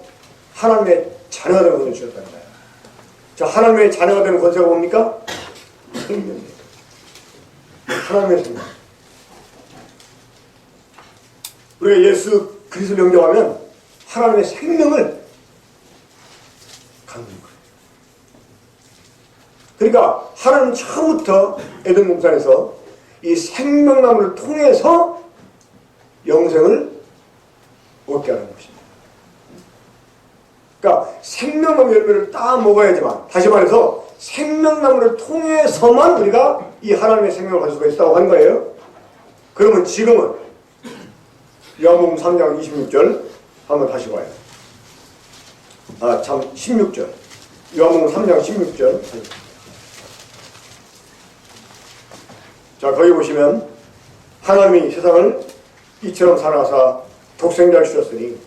Speaker 1: 하나님의 자녀가 되는 권세를 주셨다는 거예요. 자, 하나님의 자녀가 되는 권세가 뭡니까? 생명이에요. 하나님의 생명. 우리가 예수 그리스도를 영접하면 하나님의 생명을 갖는 거예요. 그러니까 하나님은 처음부터 에덴 동산에서 이 생명나무를 통해서 영생을 얻게 하는 것입니다. 그러니까 생명나무 열매를 따 먹어야지만, 다시 말해서 생명나무를 통해서만 우리가 이 하나님의 생명을 가질 수가 있다고 하는 거예요. 그러면 지금은 요한복음 3장 26절 한번 다시 봐요. 16절. 요한복음 3장 16절. 자, 거기 보시면 하나님이 세상을 이처럼 사랑하사 독생자를 주셨으니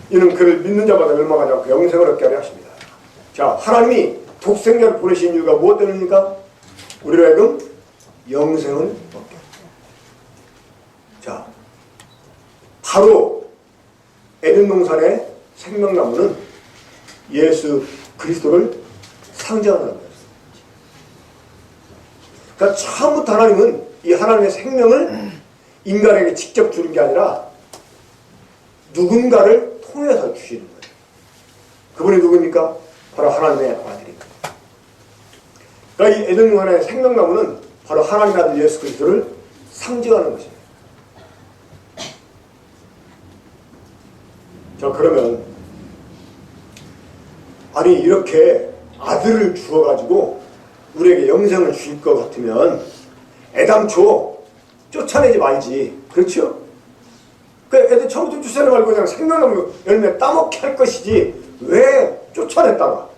Speaker 1: 이는 그를 믿는 자마다 멸망하지 않고 영생을 얻게 하려 하십니다. 자, 하나님이 독생자를 보내신 이유가 무엇 때문입니까? 우리로 하여금 영생을 얻게. 자, 바로 에덴 동산의 생명나무는 예수 그리스도를 상징하는 거예요. 그러니까 처음부터 하나님은 이 하나님의 생명을 인간에게 직접 주는 게 아니라 누군가를 통해서 주시는 거예요. 그분이 누굽니까? 바로 하나님의 아들입니다. 그러니까 이 에덴 동산의 생명나무는 바로 하나님의 아들 예수 그리스도를 상징하는 것입니다. 자, 그러면 아니 이렇게 아들을 주어가지고 우리에게 영생을 주실 것 같으면 애당초 쫓아내지 말지. 그렇죠? 그 애들 처음부터 쫓아내지 말고 그냥 생명나무 열매 따먹게 할 것이지 왜 쫓아냈다가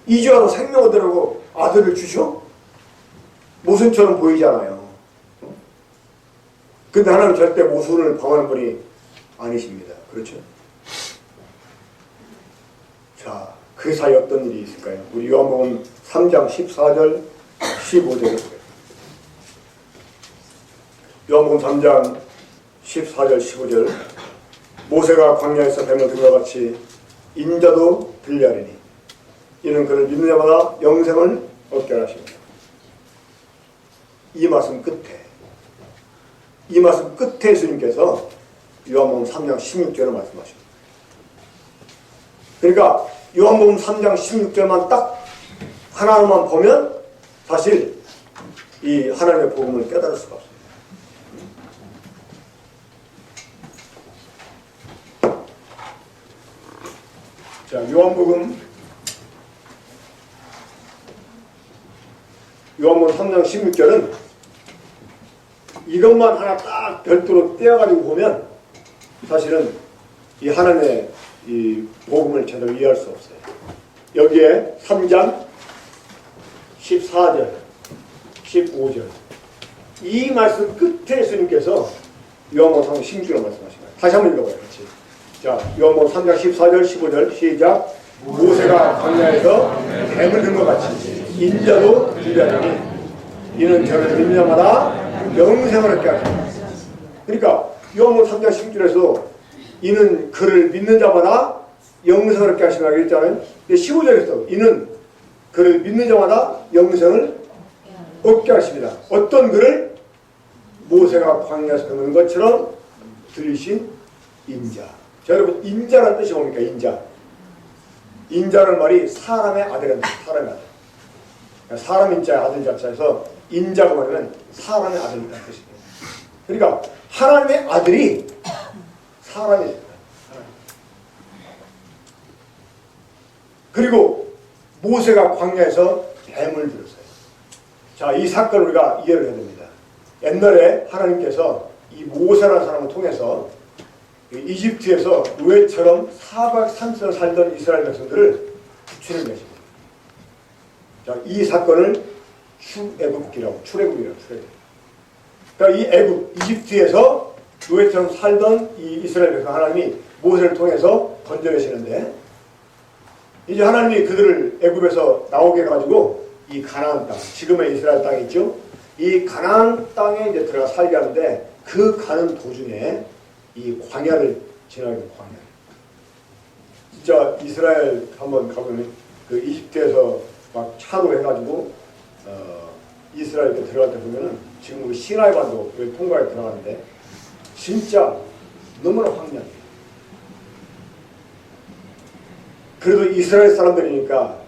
Speaker 1: 이주하러 생명 얻으라고 아들을 주셔? 모순처럼 보이잖아요. 근데 하나님 절대 모순을 범하는 분이 아니십니다. 그렇죠? 자, 그 사이 어떤 일이 있을까요? 우리 요한복음 3장 14절 15절을 보겠습니다. 요한복음 3장 14절 15절 모세가 광야에서 뱀을 들과 같이 인자도 들려하리니 이는 그를 믿는 자마다 영생을 얻게 하십니다. 이 말씀 끝에 예수님께서 요한복음 3장 16절을 말씀하십니다. 그러니까 요한복음 3장 16절만 딱 하나만 보면 사실 이 하나님의 복음을 깨달을 수가 없습니다. 자, 요한복음 3장 16절은 이것만 하나 딱 별도로 떼어가지고 보면 사실은 이 하나님의 이 복음을 제대로 이해할 수 없어요. 여기에 3장 14절 15절 이 말씀 끝에 예수님께서 요한복음 3장 16절을 말씀하시나요? 다시 한번 읽어봐요. 같이. 자, 요한복음 3장 14절 15절 시작. 모세가 광야에서 뱀을 든 것 같이 인자도 들려하니 이는 저를 믿는 자마다 영생을 얻게 하십니다. 그러니까 요한복음 3장 16절에서 이는 그를 믿는 자마다 영생을 얻게 하시라 그랬잖아요. 근데 15절에서 이는 그를 믿는 자마다 영생을 얻게 하십니다. 어떤 그를? 모세가 광야에서 뱀을 든 것처럼 들리신 인자. 자, 여러분 인자라는 뜻이 뭡니까? 인자. 인자라는 말이 사람의 아들이라는 뜻이에요. 사람의 아들. 사람 인자의 아들 자체에서 인자가 뭐냐면 사람의 아들이라는 뜻입니다. 그러니까 하나님의 아들이 사람이에요. 그리고 모세가 광야에서 뱀을 들었어요. 자, 이 사건을 우리가 이해를 해야 됩니다. 옛날에 하나님께서 이 모세라는 사람을 통해서 이집트에서 노예처럼 4박 3일 살던 이스라엘 백성들을 구출해 내십니다. 자, 이 사건을 출애굽기라고, 출애굽이라고. 그러니까 이 애굽, 이집트에서 노예처럼 살던 이 이스라엘 백성 하나님이 모세를 통해서 건져내시는데 이제 하나님이 그들을 애굽에서 나오게 해가지고 이 가나안 땅, 지금의 이스라엘 땅이 있죠. 이 가나안 땅에 이제 들어가 살게 하는데 그 가는 도중에 이 광야를 지나게 돼요. 광야. 진짜 이스라엘 한번 가보면 그 이집트에서 막 차로 해가지고 이스라엘에 들어갈 때 보면은 지금 우리 시나이 반도 여기 통과에 들어가는데 진짜 너무나 황량해요. 그래도 이스라엘 사람들이니까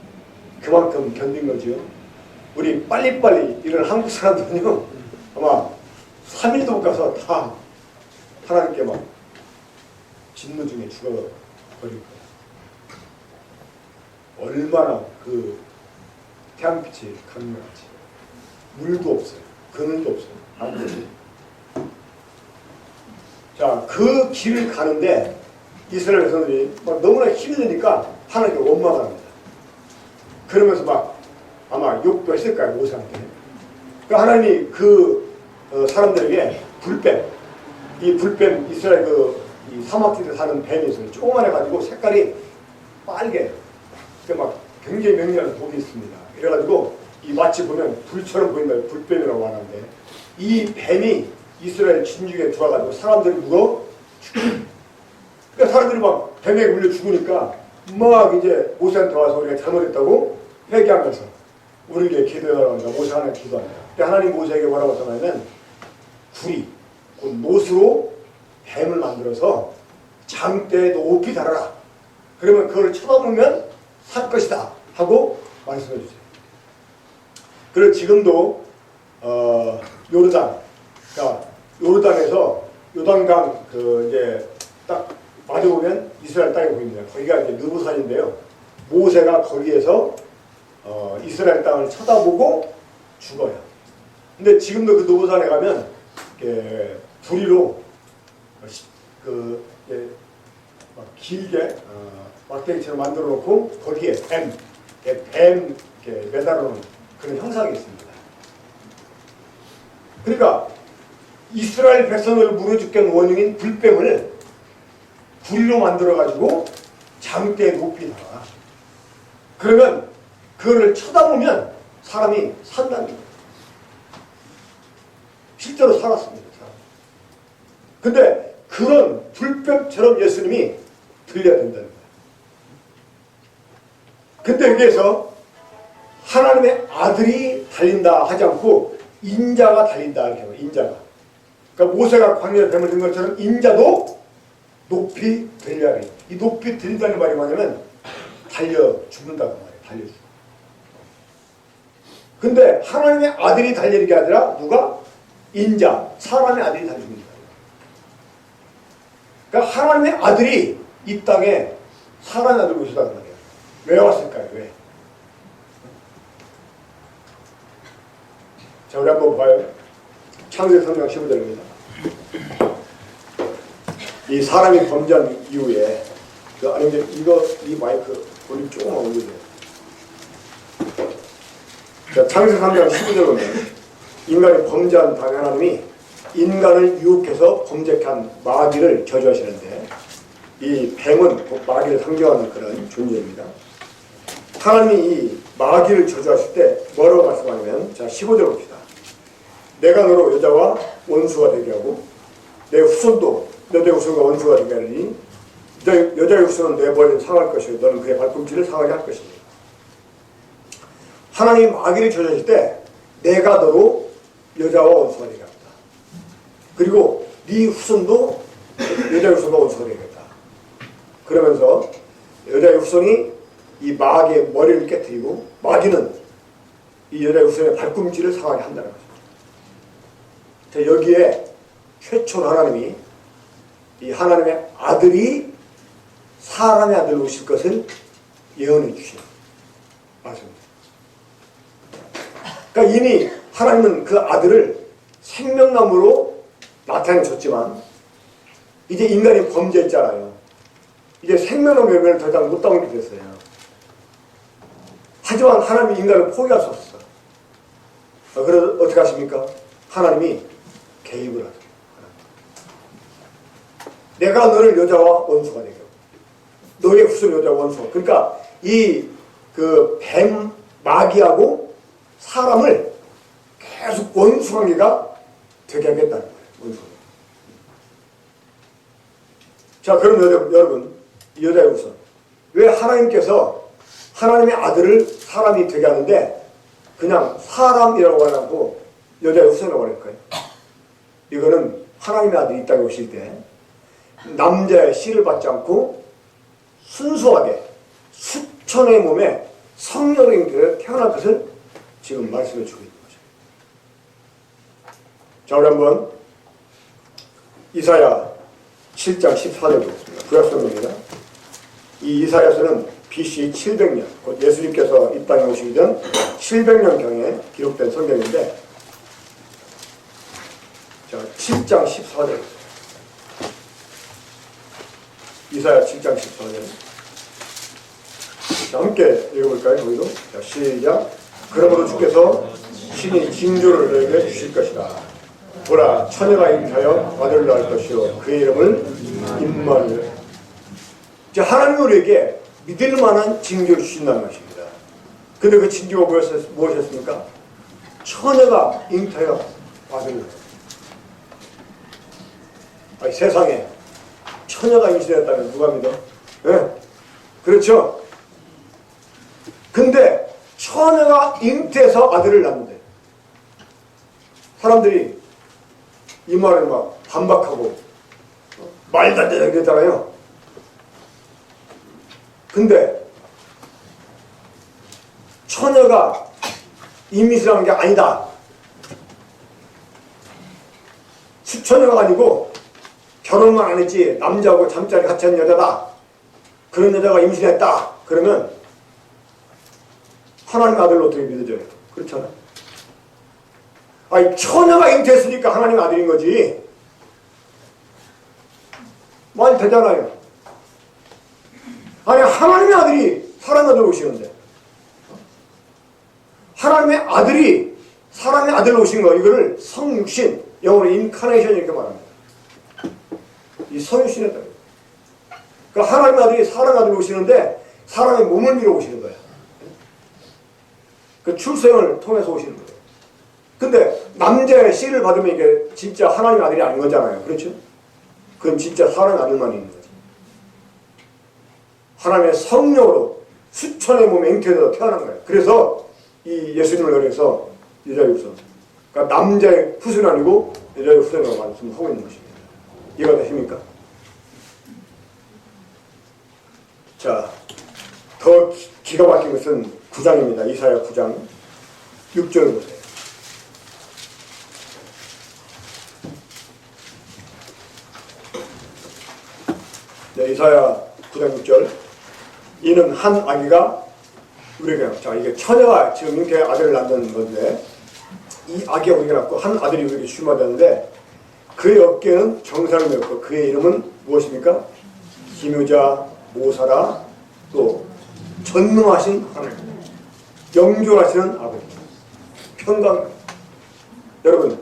Speaker 1: 그만큼 견딘 거죠. 우리 빨리빨리 이런 한국 사람들은요 아마 3일도 못 가서 다 하나님께 막 진노 중에 죽어버릴 거예요. 얼마나 그 태양빛이 강렬하지. 물도 없어요. 그늘도 없어요. 아무것도. 자, 그 길을 가는데 이스라엘 백성들이 막 너무나 힘이 드니까 하나님께 원망합니다. 그러면서 막 아마 욕도 했을 거예요. 모세한테. 그러니까 하나님이 그 사람들에게 불뱀, 이 불뱀 이스라엘 이 사막지대 사는 뱀이 있어요. 조그만 해가지고 색깔이 빨개. 그 막 굉장히 맹렬한 복이 있습니다. 그래가지고 이 마치 보면 불처럼 보인다. 불뱀이라고 하는데 이 뱀이 이스라엘 진죽에 들어와가지고 사람들이 물어 죽여. 그러니까 사람들이 막 뱀에 물려 죽으니까 막 이제 모세한테 와서 우리가 잘못했다고 회개하면서 우리에게 기도하라고 하니까 모세 하나님 기도합니다. 근데 하나님 모세에게 뭐라고 하냐면 구리, 곧 못으로 뱀을 만들어서 장대에 높이 달아라. 그러면 그걸 쳐다보면 살 것이다 하고 말씀해 주세요. 그리고 지금도 요르단, 그러니까 요르단에서 요단강 이제 딱 마주보면 이스라엘 땅이 보입니다. 거기가 이제 느부산인데요. 모세가 거기에서 이스라엘 땅을 쳐다보고 죽어요. 근데 지금도 그 느부산에 가면 부리로 막 길게 막대기처럼 만들어 놓고 거기에 뱀 이렇게 매달아 놓은 그런 형상이 있습니다. 그러니까 이스라엘 백성을 물어 죽게 한 원흉인 불뱀을 구리로 만들어가지고 장대에 높이 달아. 그러면 그거를 쳐다보면 사람이 산다는 거예요. 실제로 살았습니다. 근데 그런 불뱀처럼 예수님이 들려야 된다는 거예요. 근데 여기에서 하나님의 아들이 달린다 하지 않고 인자가 달린다 이렇게 해요. 인자가. 그러니까 모세가 광야에 뱀을 든 것처럼 인자도 높이 들려야 해요. 이 높이 들린다는 말이 뭐냐면 달려 죽는다고 말이에요. 달려 죽어. 근데 하나님의 아들이 달리는 게 아니라 누가? 인자, 사람의 아들이 달리는 거예요. 그러니까 하나님의 아들이 이 땅에 사람의 아들로 오시다는 말이에요. 왜 왔을까요? 왜? 자, 우리 한번 봐요. 창세기 3장 15절입니다. 이 사람이 범죄한 이후에 아니 이 마이크 볼륨 조금만 올려줘요. 자, 창세기 3장 15절 보면 인간이 범죄한 다음에 하나님이 인간을 유혹해서 범죄케 한 마귀를 저주하시는데 이 뱀은 곧 마귀를 상징하는 그런 존재입니다. 하나님이 이 마귀를 저주하실 때 뭐라고 말씀하냐면 자 15절 봅시다. 내가 너로 여자와 원수가 되게 하고 내 후손도 너의 후손과 원수가 되게 하리니 여자의 후손은 내 머리를 상할 것이고 너는 그의 발꿈치를 상하게 할 것이니 하나님이 마귀를 저주하실 때 내가 너로 여자와 원수가 되게 합니다. 그리고 네 후손도 여자의 후손과 원수가 되겠다. 그러면서 여자의 후손이 이 마귀의 머리를 깨뜨리고 마귀는 이 여자의 후손의 발꿈치를 상하게 한다는 거죠. 자, 여기에 최초로 하나님이 이 하나님의 아들이 사람의 아들로 오실 것을 예언해 주신 말씀입니다. 그러니까 이미 하나님은 그 아들을 생명나무로 나타내셨지만 이제 인간이 범죄했잖아요. 이제 생명나무 열매를 더 이상 못 따먹게 됐어요. 하지만 하나님이 인간을 포기할 수 없었어요. 그래서 어떻게 하십니까? 하나님이 개입을 하죠. 내가 너를 여자와 원수가 되게 하고 너의 후손 여자와 원수가. 그러니까 이 그 뱀 마귀하고 사람을 계속 원수관계가 되게 하겠다는 거예요. 원수. 자, 그럼 여러분 이 여자의 후손 왜 하나님께서 하나님의 아들을 사람이 되게 하는데 그냥 사람이라고 안 하고 여자의 후손이라고 할까요? 이거는 하나님의 아들이 이 땅에 오실 때 남자의 씨를 받지 않고 순수하게 수천의 몸에 성령이 태어날 것을 지금 말씀해 주고 있는 거죠. 자, 우리 한번 이사야 7장 14절 보겠습니다. 구약성경입니다. 이 이사야서는 BC 700년, 곧 예수님께서 이 땅에 오시기 전 700년경에 기록된 성경인데 자, 7장 14절 이사야 7장 14절 자, 함께 읽어볼까요? 거기도 자, 시작. 그러므로 주께서 신이 징조를 너에게 주실 것이다. 보라, 처녀가 잉태하여 아들을 낳을 것이요 그의 이름을 임마누엘. 하나님이 우리에게 믿을 만한 징조를 주신다는 것입니다. 근데 그 징조가 무엇이었습니까? 처녀가 잉태하여 아들을. 아니, 세상에 처녀가 임신했다면 누가 믿어? 예? 그렇죠? 근데 처녀가 잉태해서 아들을 낳는데 사람들이 이 말을 막 반박하고 말도 안 되는 그랬잖아요. 근데 처녀가 임신하는 게 아니다. 수처녀가 아니고 결혼만 안 했지 남자하고 잠자리 같이 한 여자다. 그런 여자가 임신했다. 그러면 하나님의 아들로 어떻게 믿어져요? 그렇잖아요. 아니, 처녀가 잉태했으니까 하나님의 아들인 거지. 말 되잖아요. 아니, 하나님의 아들이 사람의 아들로 오시는데 하나님의 아들이 사람의 아들로 오신 거, 이거를 성육신, 영어로 인카네이션 이렇게 말합니다. 이 성육신했다. 그러니까 하나님의 아들이 사람의 아들로 오시는데 사람의 몸을 밀어 오시는 거야. 그 출생을 통해서 오시는 거예요. 근데 남자의 씨를 받으면 이게 진짜 하나님의 아들이 아닌 거잖아요. 그렇죠? 그건 진짜 사람의 아들만 있는 거지. 하나님의 성령으로 수천의 몸에 잉태해서 태어난 거예요. 그래서 이 예수님을 그래서 여자의 후손, 그러니까 남자의 후손이 아니고 여자의 후손이라고 말씀하고 있는 것입니다. 이해가 되십니까? 자, 더 기가 막힌 것은 9장입니다. 이사야 9장 6절을 보세요. 네, 이사야 9장 6절. 이는 한 아기가 우리에게, 자, 이게 처녀가 지금 이렇게 아들을 낳는 건데, 이 아기가 우리에게 낳고 한 아들이 우리에게 주마되는데, 그의 어깨는 정사를 메었고 그의 이름은 무엇입니까? 기묘자, 모사라, 또 전능하신 하나님, 영존하시는 아버지, 평강. 여러분,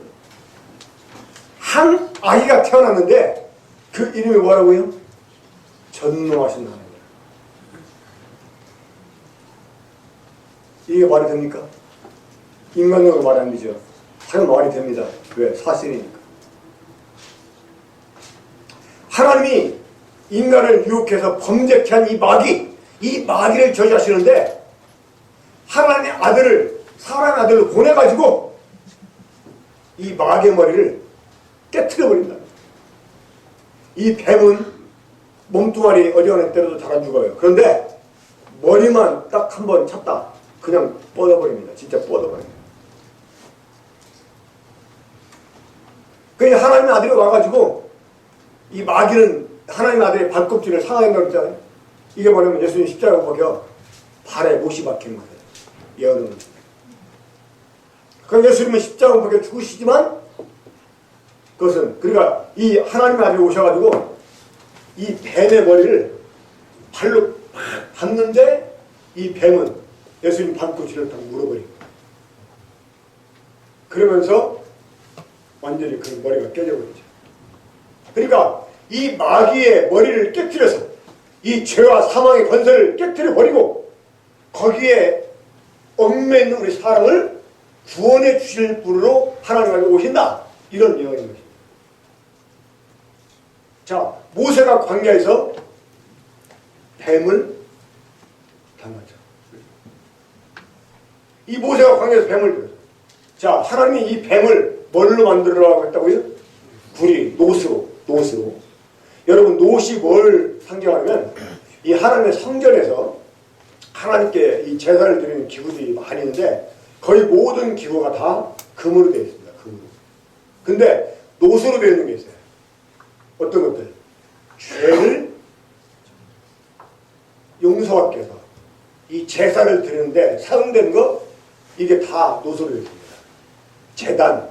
Speaker 1: 한 아기가 태어났는데 그 이름이 뭐라고요? 전능하신 하나님. 이게 말이 됩니까? 인간적으로 말이 안 되죠. 하여간 말이 됩니다. 왜? 사실이니까. 하나님이 인간을 유혹해서 범죄케 한 이 마귀를 저지하시는데 하나님의 아들을, 사람의 아들을 보내가지고 이 마귀의 머리를 깨트려버린다. 이 뱀은 몸뚱아리 어디가는 때려도 잘 안 죽어요. 그런데 머리만 딱 한 번 찼다. 그냥 뻗어버립니다. 진짜 뻗어버립니다. 그러니까 하나님의 아들이 와가지고 이 마귀는 하나님의 아들의 발꿈치를 상하게 했잖아요. 이게 뭐냐면 예수님 십자가에 박혀 발에 못이 박힌 거예요. 예언은. 그러니까 예수님은 십자가에 박혀 죽으시지만 그것은, 그러니까 이 하나님의 아들이 오셔가지고 이 뱀의 머리를 발로 팍 닿는데 이 뱀은 예수님 발꿈치를 딱 물어버린 거예요. 그러면서 완전히 그 머리가 깨져버리죠. 그러니까 이 마귀의 머리를 깨뜨려서 이 죄와 사망의 권세를 깨뜨려버리고 거기에 얽매 있는 우리 사랑을 구원해 주실 분으로 하나님이 오신다. 이런 예언인 것입니다. 자, 모세가 광야에서 뱀을 당하죠. 이 모세가 광야에서 뱀을 들었어요. 자, 하나님이 이 뱀을 뭘로 만들으라고 했다고요? 구리, 노스로. 여러분, 노시 뭘 상징하냐면 이 하나님의 성전에서 하나님께 이 제사를 드리는 기구들이 많이 있는데 거의 모든 기구가 다 금으로 되어 있습니다. 금으로. 근데 노스로 되어 있는 게 있어요. 어떤 것들? 죄를 용서하기 위해서 이 제사를 드리는데 사용된 거, 이게 다 노스로 되어 있습니다. 제단,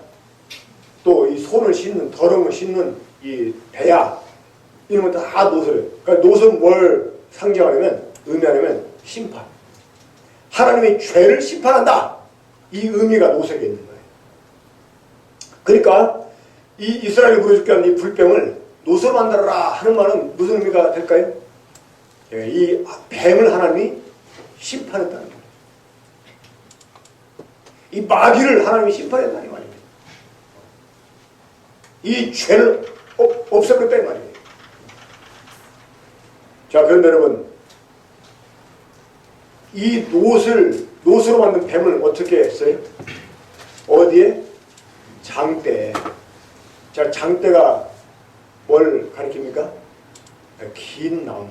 Speaker 1: 또 이 손을 씻는, 더러움을 씻는 이 배야, 이런 것도 다 노소래요. 그러니까 노소는 뭘 상징하냐면, 의미하냐면 심판. 하나님이 죄를 심판한다. 이 의미가 노석에 있는 거예요. 그러니까 이 이스라엘을 부르짖게 한 이 불병을 노소로 만들어라 하는 말은 무슨 의미가 될까요? 이 뱀을 하나님이 심판했다는 거예요. 이 마귀를 하나님이 심판했다는 말입니다. 이 죄를 없애겠다는 말입니다. 자, 그런데 여러분, 이 노스로 만든 뱀을 어떻게 했어요? 어디에? 장대에. 자, 장대가 뭘 가리킵니까? 긴 나무.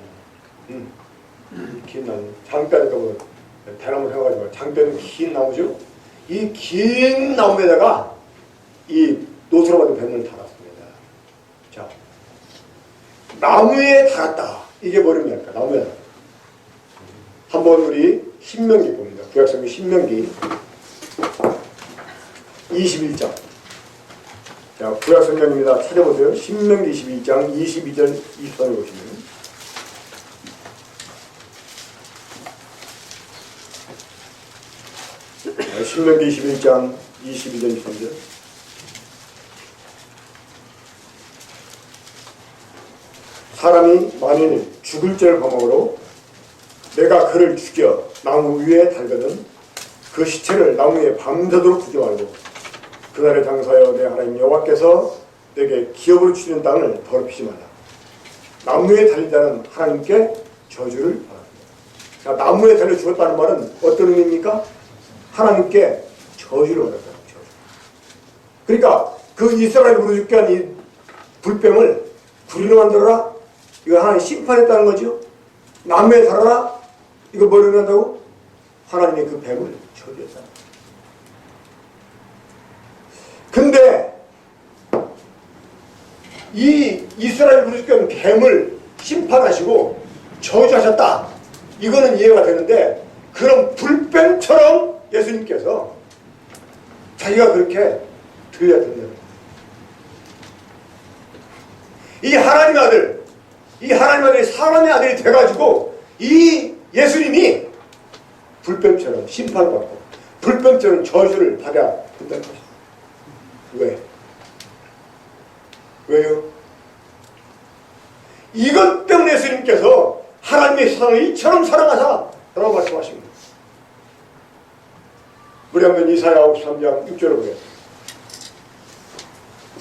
Speaker 1: 긴 나무. 장대니까 뭐 대나무 생각하지 마. 장대는 긴 나무죠. 이 긴 나무에다가 이 노스로 만든 뱀을 달았습니다. 자, 나무에 달았다. 이게 뭐입니까? 나무에 달았다. 한번 우리 신명기 봅니다. 구약성경 신명기 21장. 자, 구약성경입니다. 찾아보세요. 신명기 22장 22절 23절 보시면 신명기 21장 22절 23절 사람이 만일 죽을 죄를 범함으로 내가 그를 죽여 나무 위에 달거든 그 시체를 나무에 밤새도록 두지 말고 그날에 장사하여 내 하나님 여호와께서 내게 기업으로 주시는 땅을 더럽히지 말라. 나무에 달린 자는 하나님께 저주를 받았습니다. 자, 나무에 달려 죽었다는 말은 어떤 의미입니까? 하나님께 저주를 받았다. 저주. 그러니까 그 이스라엘을 부르 죽게 한 이 불뱀을 불의로 만들어라. 이거 하나님 심판했다는 거죠. 나무에 달아라. 이거 뭘 의미한다고? 하나님의 그 뱀을 저주했다. 근데 이 이스라엘 부르시는 뱀을 심판하시고 저주하셨다. 이거는 이해가 되는데 그런 불뱀처럼 예수님께서 자기가 그렇게 들려드려요. 이 하나님의 아들, 이 하나님의 아들이 사람의 아들이 돼가지고 이 예수님이 불뱀처럼 심판받고 불뱀처럼 저주를 받아야 된다는 것입니다. 왜? 왜요? 이것 때문에 예수님께서 하나님의 세상을 이처럼 사랑하사 라고 말씀하십니다. 우리 한번 이사야 53장 6절을 보겠습니다.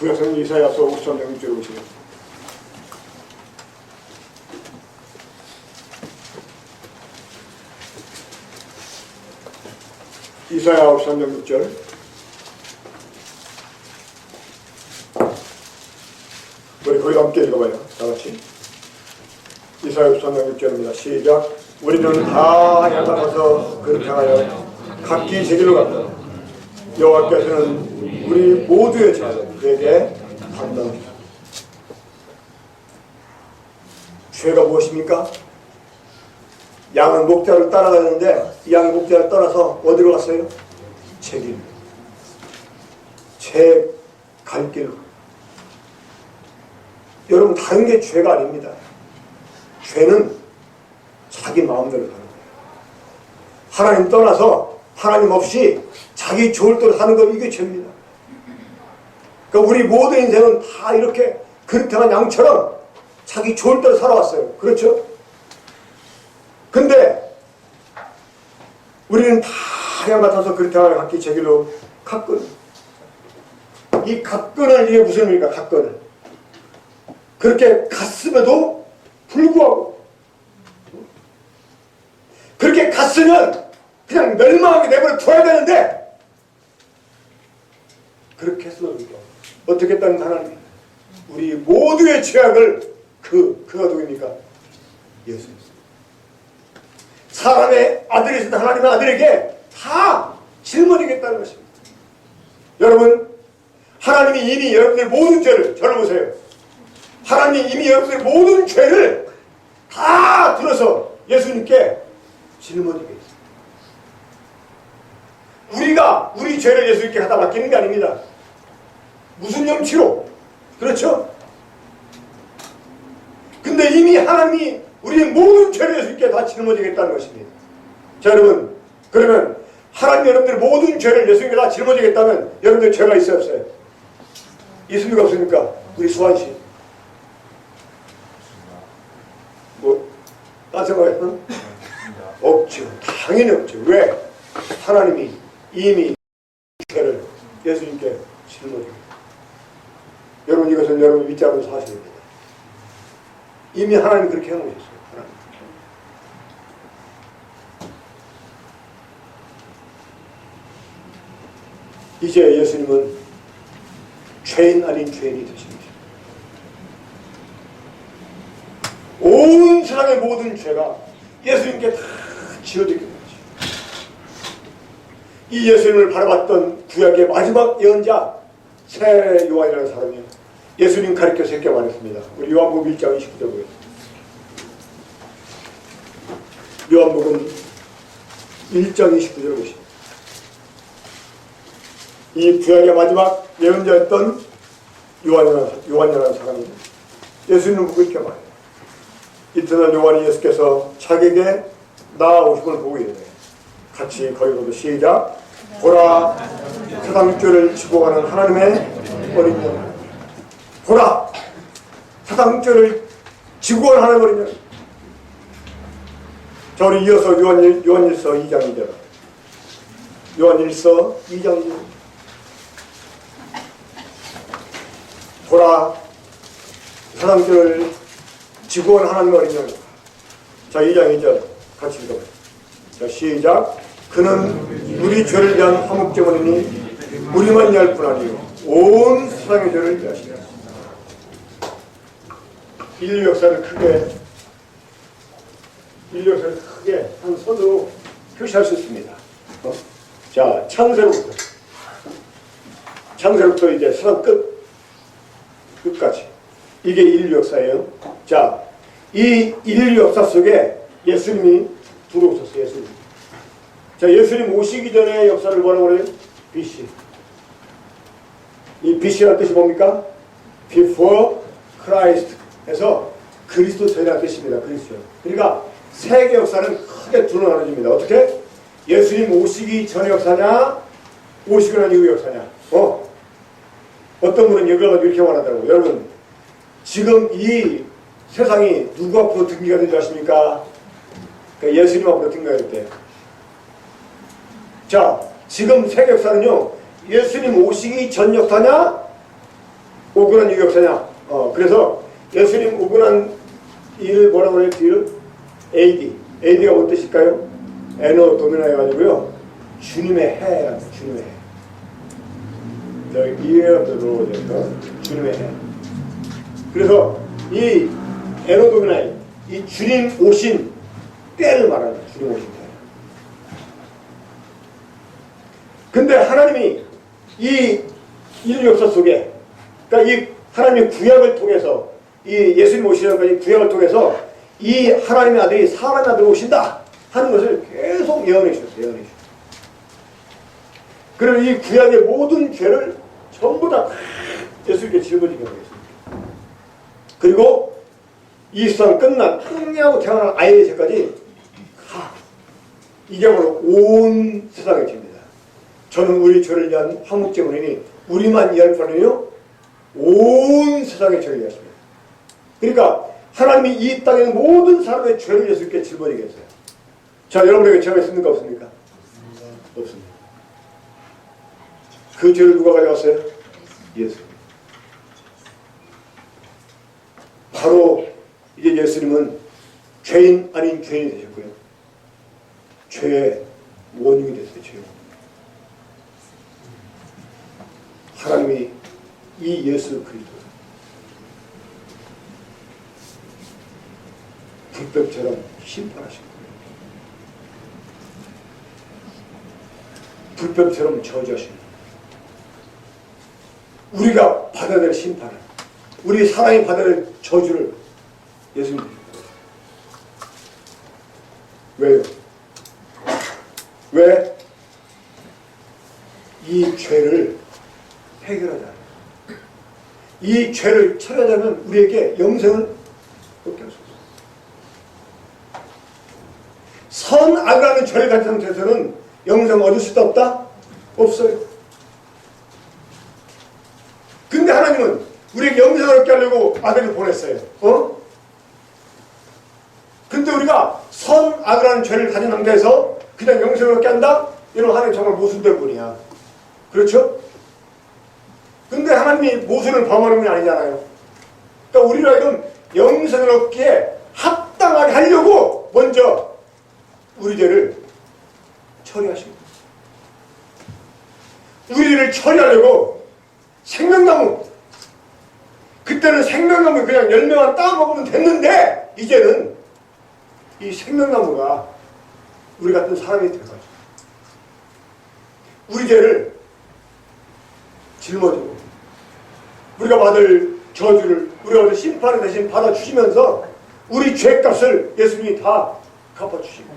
Speaker 1: 구약성경 이사야서 53장 6절을 보시면 이사야 53장 6절 우리 거기 함께 읽어봐요. 다같이 이사야 53장 6절입니다. 시작. 우리는 다 양단해서 그렇게 하여 각기 제 길로 갔다. 여호와께서는 우리 모두의 죄를 그에게 담당하시다. 죄가 무엇입니까? 양은 목자를 따라가는데 이 양이 목자를 떠나서 어디로 갔어요? 제 길. 제 갈 길로. 여러분 다른 게 죄가 아닙니다. 죄는 자기 마음대로 사는 거예요. 하나님 떠나서 하나님 없이 자기 좋을 대로 사는 거 이게 죄입니다. 그러니까 우리 모든 인생은 다 이렇게 그릇한 양처럼 자기 좋을 대로 살아왔어요. 그렇죠? 근데 우리는 다 양 같아서 그릇한 각기 제 길로 갔거든. 이 갔건을 이게 무슨 의미입니까? 갔건을. 그렇게 갔음에도 불구하고 그렇게 갔으면 그냥 멸망하게 내버려 둬야 되는데 그렇게 했어도 어떻게 했다는 하나님이 우리 모두의 죄악을 그가 누구입니까? 예수. 사람의 아들이신 하나님의 아들에게 다 짊어지겠다는 것입니다. 여러분 하나님이 이미 여러분의 모든 죄를 저를 보세요. 하나님이 이미 여러분의 모든 죄를 다 들어서 예수님께 짊어지게 했습니다. 우리가 우리 죄를 예수님께 갖다 맡기는 게 아닙니다. 무슨 염치로? 그렇죠? 근데 이미 하나님이 우리의 모든 죄를 예수님께 다 짊어지겠다는 것입니다. 자 여러분 그러면 하나님 여러분들의 모든 죄를 예수님께 다 짊어지겠다면 여러분들 죄가 있어요 없어요? 있습니까 없습니까? 우리 수환씨 뭐 딴 생각했나? 없죠. 당연히 없죠. 왜? 하나님이 이미
Speaker 2: 예수님께 짊어집니다. 여러분 이것은 여러분 믿지 않는 사실입니다. 이미 하나님 그렇게 해놓으셨어요. 하나님. 이제 예수님은 죄인 아닌 죄인이 되십니다. 온 세상의 모든 죄가 예수님께 다 지어지게 되죠. 이 예수님을 바라봤던 구약의 마지막 예언자 새 요한이라는 사람이 예수님 가르쳐서 이렇게 말했습니다. 우리 요한복음 1장 29절 보겠습니다. 요한복음 1장 29절 보십시오. 이 구약의 마지막 예언자였던 요한이라는 사람이 예수님을 보고 이렇게 말해요. 이튿날 요한이 예수께서 자기에게 나아오심을 보고 이르되 같이 거기로도 시작. 보라, 세상 육조를 지고 가는 하나님의 어린 양. 보라, 세상 육조를 지고 가는 하나님의 어린 양. 자, 우리 이어서 요한일서 2장이죠. 요한일서 2장이죠. 보라, 세상 육조를 지고 가는 하나님의 어린 양. 자, 2장 2절 같이 읽어봐요. 자, 시작. 그는 우리 죄를 위한 화목제물이니 우리만 위할 뿐 아니요 온 세상의 죄를 위하시라. 인류 역사를 크게 한 선으로 표시할 수 있습니다. 자, 창세로부터 이제 세상 끝까지 이게 인류 역사예요. 자, 이 인류 역사 속에 예수님이 들어오셨어요. 예수님. 자, 예수님 오시기 전에 역사를 뭐라고 그래요? BC. 이 BC라는 뜻이 뭡니까? Before Christ 해서 그리스도 전이라는 뜻입니다. 그리스도. 그러니까 세계 역사는 크게 두 나눠집니다. 어떻게? 예수님 오시기 전의 역사냐? 오시고 난 이후 역사냐? 어떤 분은 여기 가서 이렇게 말하더라고요. 여러분, 지금 이 세상이 누구 앞으로 등기가 된 줄 아십니까? 그러니까 예수님 앞으로 등기가 됐대요. 자, 지금 세계 역사는요, 예수님 오시기 전 역사냐, 오고 난 이후 역사냐. 그래서 예수님 오고 난 일 뭐라고 그래요? 뒤를 AD. AD가 뭔 뜻일까요? 에노 도미나 해가지고요, 주님의 해라는 거예요. 주님의 해. The year of the Lord. 주님의 해. 그래서 이 에노 도미나, 이 주님 오신 때를 말하는 거예요. 주님 오신 때. 근데 하나님이 이 인류 역사 속에, 그러니까 이 하나님의 구약을 통해서, 이 예수님 오시기까지 구약을 통해서 이 하나님의 아들이 사람의 아들로 오신다 하는 것을 계속 예언해 주셨어요. 그래서 이 구약의 모든 죄를 전부 다 예수님께 짊어지게 하겠습니다. 그리고 이 세상 끝난 흥미하고 태어난 아이의 죄까지 이게 바로 온 세상의 죄입니다. 저는 우리 죄를 위한 화목제물이니 우리만 위할 뿐 아니요 온 세상의 죄를 위하십니다. 그러니까 하나님이 이 땅에 있는 모든 사람의 죄를 예수님께 짊어지게 했어요. 자, 여러분에게 죄가 있습니까? 없습니까? 없습니다. 그 죄를 누가 가져갔어요? 예수. 바로 이제 예수님은 죄인 아닌 죄인이 되셨고요. 죄의 원흉이 됐어요. 죄의 원흉. 하나님이 이 예수 그리스도 불법처럼 심판하신 거예요. 불법처럼 저주하신 거예요. 우리가 받아야 될 심판을, 우리 사랑이 받아야 될 저주를 예수님 드린 거예요. 왜요? 왜? 이 죄를 해결하자. 이 죄를 처리하자면 우리에게 영생을 얻게 할 수 없어요. 선악이라는 죄를 가진 상태에서는 영생을 얻을 수도 없다? 없어요. 근데 하나님은 우리에게 영생을 얻게 하려고 아들을 보냈어요. 근데 우리가 선악이라는 죄를 가진 상태에서 그냥 영생을 얻게 한다? 이러면 하나님 정말 모순된 분이야. 그렇죠? 근데 하나님이 모순을 범하는 게 아니잖아요. 그러니까 우리가 이런 영생을 얻기에 합당하게 하려고 먼저 우리 죄를 처리하십니다. 우리를 처리하려고 생명나무, 그때는 생명나무 그냥 열매만 따먹으면 됐는데 이제는 이 생명나무가 우리 같은 사람이 돼가지고 우리 죄를 짊어지고 우리가 받을 저주를, 우리가 받을 심판을 대신 받아주시면서 우리 죄값을 예수님이 다 갚아주시고.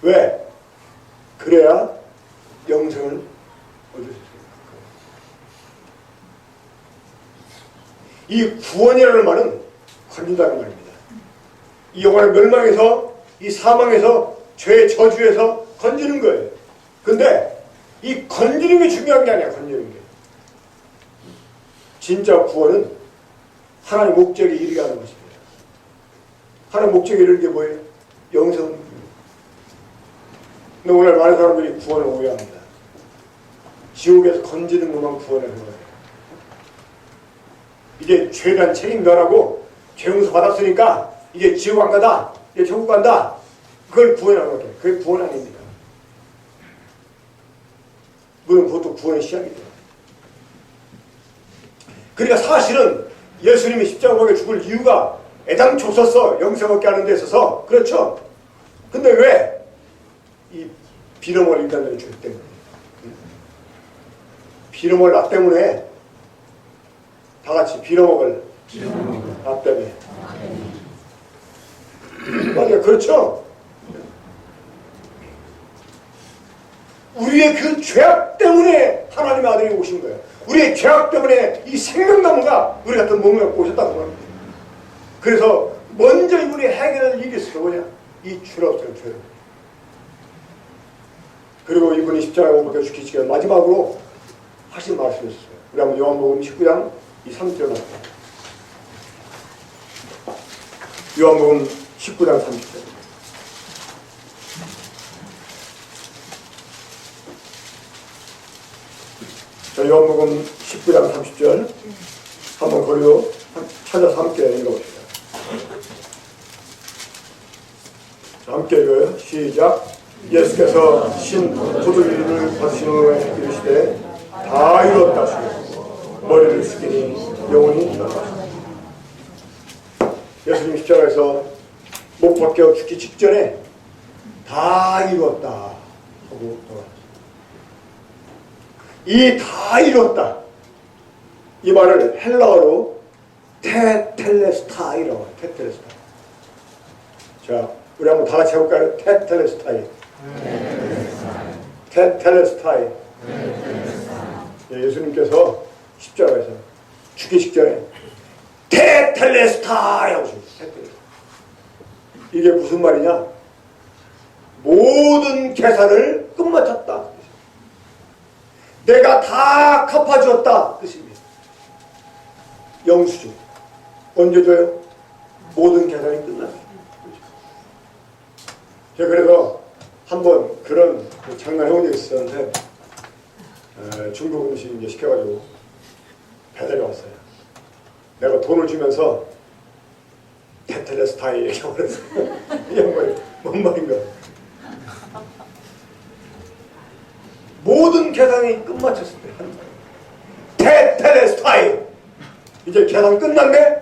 Speaker 2: 왜? 그래야 영생을 얻을 수 있습니다. 이 구원이라는 말은 건진다는 말입니다. 이 영원한 멸망에서, 이 사망에서, 죄의 저주에서 건지는 거예요. 근데 이 건지는 게 중요한 게 아니야. 건지는 게. 진짜 구원은 하나님의 목적에 이르게 하는 것입니다. 하나님의 목적에 이르는 게 뭐예요? 영생은. 근데 오늘 많은 사람들이 구원을 오해합니다. 지옥에서 건지는 것만 구원을 하는 거예요. 이제 죄에 대한 책임 면하고 죄 용서 받았으니까 이제 지옥 안 가다, 이제 천국 간다. 그걸 구원하는 거예요. 그게 구원 아닙니다. 물론 그것도 구원의 시작이죠. 그러니까 사실은 예수님이 십자가에 죽을 이유가 애당초 없었어. 영생 얻게 하는 데 있어서. 그렇죠? 근데 왜? 이 비름을 인간들이 죽기 때문에. 비름을 나 때문에 다 같이 빌어먹을 나 때문에. 맞아요. 그렇죠? 우리의 그 죄악 때문에 하나님의 아들이 오신 거예요. 우리의 죄악 때문에 이 생명나무가 우리 같은 몸을 갖고 오셨다고 합니다. 그래서 먼저 이분이 해결할 일이 있어요. 뭐냐? 이 죄를 없애는 죄. 그리고 이분이 십자가에 못 박혀 죽기 전에 마지막으로 하신 말씀이 있어요. 우리 한번 요한복음 19장 이 3절을 합니다. 요한복음 19장 30절. 자, 요한복음 19장 30절 한번 거기도 찾아서 함께 읽어봅시다. 자, 함께 읽어요. 시작. 예수께서 신 포도주를 받으신 후에 이르시되 다 이루었다 하시고 머리를 숙이니 영혼이 일어나셨다. 예수님 십자가에서 못 박혀 죽기 직전에 다 이루었다 하고 돌아왔습니다. 이 다 이뤘다. 이 말을 헬라어로 테텔레스타이라고 해요. 테텔레스타이. 자, 우리 한번 다 같이 해볼까요? 테텔레스타이. 테텔레스타이. 예수님께서 십자가에서 죽기 직전에 테텔레스타이 하고 있습니다. 이게 무슨 말이냐? 모든 계산을 끝마쳤다. 내가 다 갚아주었다 뜻입니다. 영수증 언제 줘요? 모든 계산이 끝나면. 제가 그래서 한번 그런 장난 해본 적이 있었는데 중국 음식 이제 시켜가지고 배달이 왔어요. 내가 돈을 주면서 테텔레스타이 얘기하고 그랬어요. 이 양반이 뭔 말인가? 모든 계산이 끝마쳤을 때 하는 거예요. 테텔레스타이. 이제 계산 끝났네?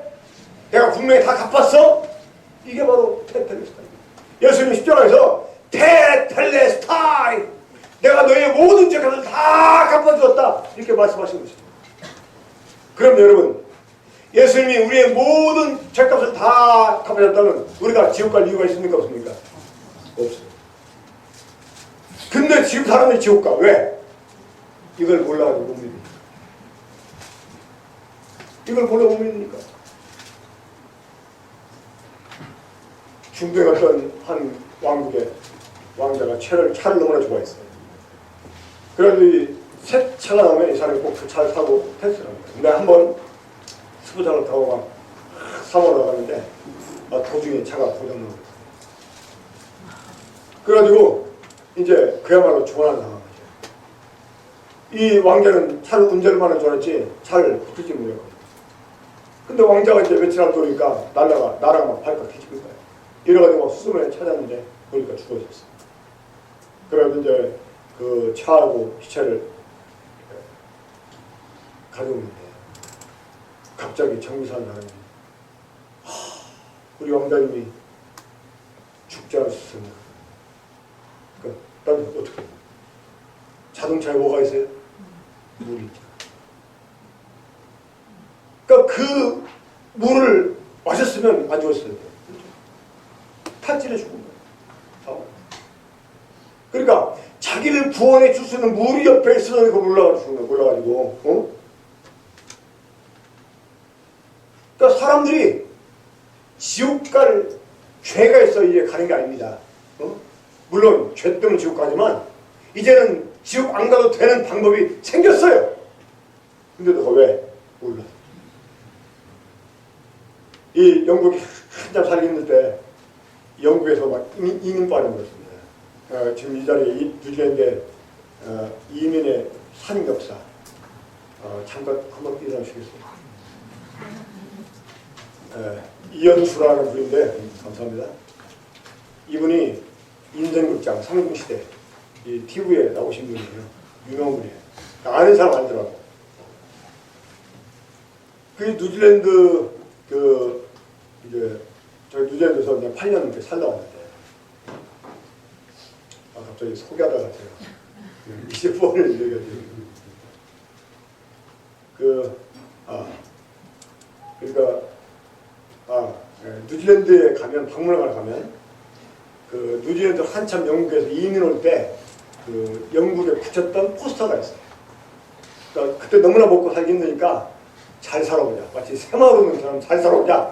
Speaker 2: 내가 분명히 다 갚았어? 이게 바로 테텔레스타이. 예수님 십자가에서 테텔레스타이. 내가 너의 모든 죄값을 다 갚아주었다. 이렇게 말씀하신 것입니다. 그럼 여러분, 예수님이 우리의 모든 죄값을 다 갚아줬다면 우리가 지옥 갈 이유가 있습니까? 없습니까? 없어요. 근데 지금 사람들이 지옥 가. 왜? 이걸 몰라가지고 못 믿으니까. 이걸 몰라 못 믿으니까. 중동에 갔던 한 왕국의 왕자가 차를 너무나 좋아했어요. 그래가지고 새 차가 나오면 이 사람이 꼭 그 차를 타고 테스트를 합니다. 근데 한번 스포장을 타고 막 사모로 가는데 도중에 차가 고장나고 그래가지고 이제 그야말로 조난을 당한 거죠. 이 왕자는 차를 운전만 할 줄 알았지 차를 붙을지 몰랐거든. 근데 왕자가 이제 며칠 안 돌으니까 나라가 막 발칵 뒤집힌 거야. 이래가지고 막 수소문에 찾았는데 보니까 죽어졌어. 그래서 이제 그 차하고 시체를 가져오는데 갑자기 정비사는 나가니 우리 왕자님이 죽지 않으셨습니다. 그러니까 난 어떻게 자동차에 뭐가 있어요? 물이 있죠. 그러니까 그 물을 마셨으면 안 죽었어야 돼요. 탈진해 죽은 거예요. 그러니까 자기를 구원해 줄 수 있는 물이 옆에 있으니까 몰라가지고 그러니까 사람들이 지옥 갈 죄가 있어 이제 가는 게 아닙니다. 물론 죄 때문에 지옥 가지만 이제는 지옥 안 가도 되는 방법이 생겼어요. 근데도 왜? 몰라. 이 영국이 한참 살기 힘들 때 영국에서 막 이민 빠진 것입니다. 지금 이 자리에 뉴질랜드의 이민의 산역사 잠깐 한번 일어나시겠습니다. 이연수라는 분인데 감사합니다. 이분이 인생극장 상중시대 이 TV에 나오신 분이에요. 유명한 분이에요. 아는 사람 알더라고. 그 뉴질랜드 이제 저희 뉴질랜드에서 그냥 8년 넘게 살다 왔는데 갑자기 소개하다가 제가 이제 뻔을 얘기하지. 그러니까 뉴질랜드에 가면 박물관에 가면 그 뉴질랜드 한참 영국에서 이민 올 때 그 영국에 붙였던 포스터가 있어요. 그러니까 그때 너무나 먹고 살기 힘드니까 잘 살아보자. 마치 새마을 오는 사람 잘 살아보자.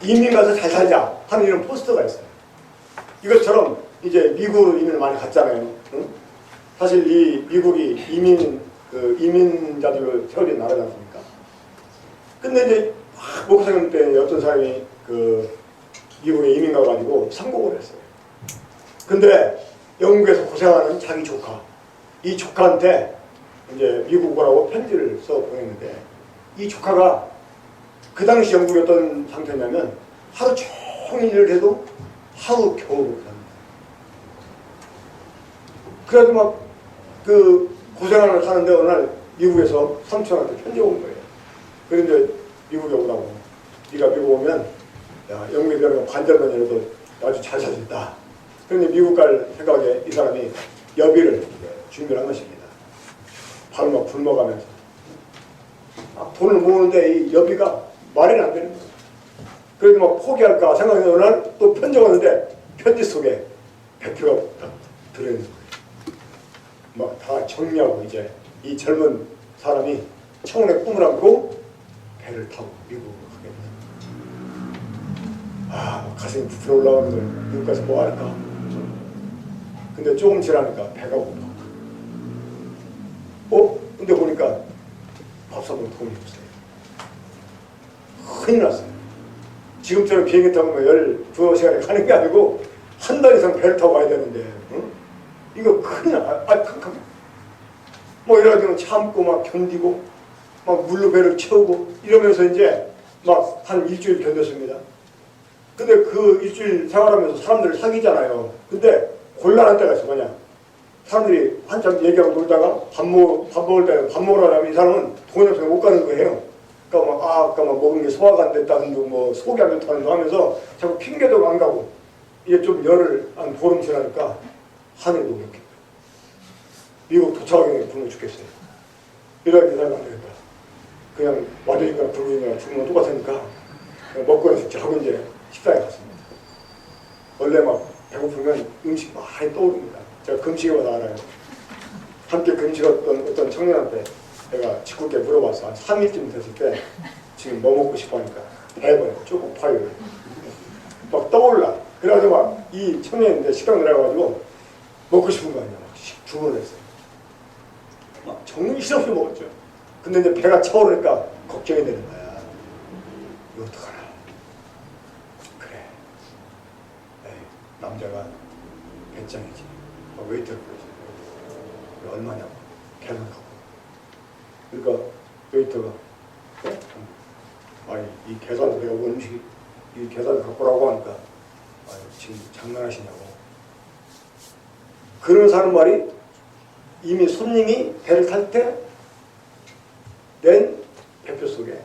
Speaker 2: 이민 가서 잘 살자 하는 이런 포스터가 있어요. 이것처럼 이제 미국으로 이민을 많이 갔잖아요. 응? 사실 이 미국이 이민자들로 세워진 나라지 않습니까? 근데 이제 막 먹고 사는 때 어떤 사람이 그 미국에 이민 가가지고 상곡을 했어요. 근데 영국에서 고생하는 자기 조카, 이 조카한테 이제 미국 오라고 편지를 써 보냈는데 이 조카가 그 당시 영국이 어떤 상태냐면 하루 종일 일을 해도 하루 겨우 먹고 삽니다. 그래도 막 그 고생을 하는데 어느 날 미국에서 삼촌한테 편지가 온 거예요. 그런데 미국에 오라고. 네가 미국 오면 야, 영국에 대한 반절만이라도 아주 잘 살 수 있다. 그런데 미국 갈 생각에 이 사람이 여비를 준비를 한 것입니다. 바로 막 굶어가면서 돈을 모으는데 이 여비가 말이 안 되는 거예요. 그래도 막 포기할까 생각해서 어느 날 또 편지가 왔는데 편지 속에 백표가 딱 들어있는 거예요. 막 다 정리하고 이제 이 젊은 사람이 청혼의 꿈을 안고 배를 타고 미국으로 가게 됐어요. 가슴이 부풀어 올라가는 거예요. 미국 가서 뭐 할까? 근데 조금 지나니까 배가 고파. 근데 보니까 밥 사먹을 돈이 없어요. 큰일 났어요. 지금처럼 비행기 타고 12시간에 가는 게 아니고 한 달 이상 배를 타고 가야 되는데 이거 큰일 나. 뭐 이래가지고 참고 막 견디고 막 물로 배를 채우고 이러면서 이제 막 한 일주일 견뎠습니다. 근데 그 일주일 생활하면서 사람들을 사귀잖아요. 근데 곤란한 때가 있어. 뭐냐, 사람들이 한참 얘기하고 놀다가 밥 먹을 때 밥 먹으러 가면 이 사람은 돈이 없어서 못 가는 거예요. 그러니까 막 아까 막 먹은 게 소화가 안 됐다는 둥, 뭐 속이 안 좋다는 둥 하면서 자꾸 핑계대고 안 가고 이게 좀 열흘 한 보름 지나니까 하늘도 이렇게 미국 도착하기 굶어 죽겠어요. 이러기 사람 안 되겠다. 그냥 와들이거나 붉은이거나 죽으면 똑같으니까 먹거나 죽지 하고 이제 식당에 갔습니다. 원래 막 배고프면 음식 많이 떠오릅니다. 제가 금식이보다 알아요. 함께 금식했던 어떤 청년한테 내가 짓궂게 물어봤어. 한 3일쯤 됐을 때 지금 뭐 먹고 싶어 하니까 대번 초코파이 막 떠올라. 그래가지고 막 이 청년인데 식당 들어가가지고 먹고 싶은 거 아니야. 막 주문했어요. 막 정신없이 먹었죠. 근데 이제 배가 차오르니까 걱정이 되는 거야. 이거 어떡하나. 그래. 에이, 남자가 배짱이지. 웨이터를 불렀어요. 얼마냐고. 계산하고. 그러니까 웨이터가 아니 이 계산 내가 음식 이 계산 갖고 오라고 하니까 아니 지금 장난하시냐고. 그런 사람 말이 이미 손님이 배를 탈 때 낸 배표 속에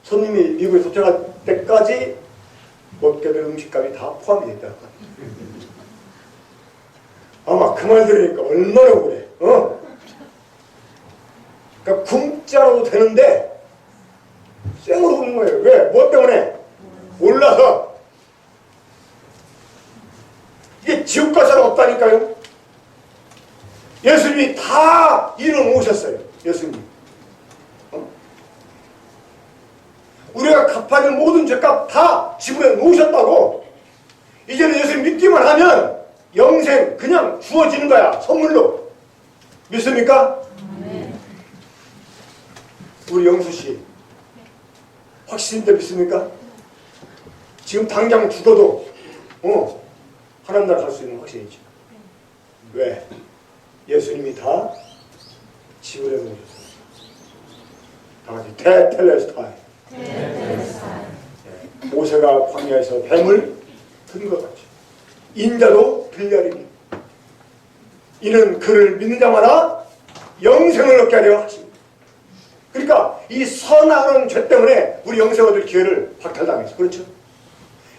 Speaker 2: 손님이 미국에 도착할 때까지 먹게 될 음식값이 다 포함이 됐다. 아마 그 말 들으니까 얼마나 억울해. 그러니까 굶자라도 되는데 생으로 굶는 거예요. 왜? 뭐 때문에? 몰라서. 이게 지옥 갈 사람 없다니까요. 예수님이 다 이뤄놓으셨어요. 예수님. 우리가 갚아야 될 모든 죄값 다 지불해 놓으셨다고. 이제는 예수님 믿기만 하면 영생 그냥 주어지는 거야. 선물로. 믿습니까? 네. 우리 영수씨 확신인데 믿습니까? 지금 당장 죽어도 하나님 나라 갈 수 있는 확신이지. 왜? 예수님이 다 지불해 놓으셨어요. 다 같이 테텔레스타이. 모세가 광야에서 뱀을 든 것 같이 인자도 들려리니 이는 그를 믿는 자마다 영생을 얻게 하려 하십니다. 그러니까 이 선악하는 죄 때문에 우리 영생 얻을 기회를 박탈당했어. 그렇죠?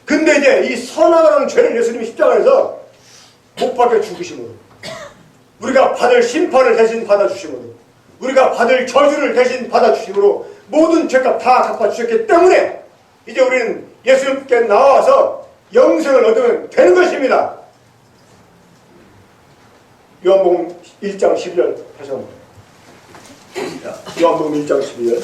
Speaker 2: 근데 이제 이 선악하는 죄를 예수님이 십자가에서 못 박혀 죽으심으로 우리가 받을 심판을 대신 받아주심으로 우리가 받을 저주를 대신 받아주심으로 모든 죄값 다 갚아주셨기 때문에 이제 우리는 예수님께 나와서 영생을 얻으면 되는 것입니다. 요한복음 1장 12절 다시 한번. 요한복음 1장 12절.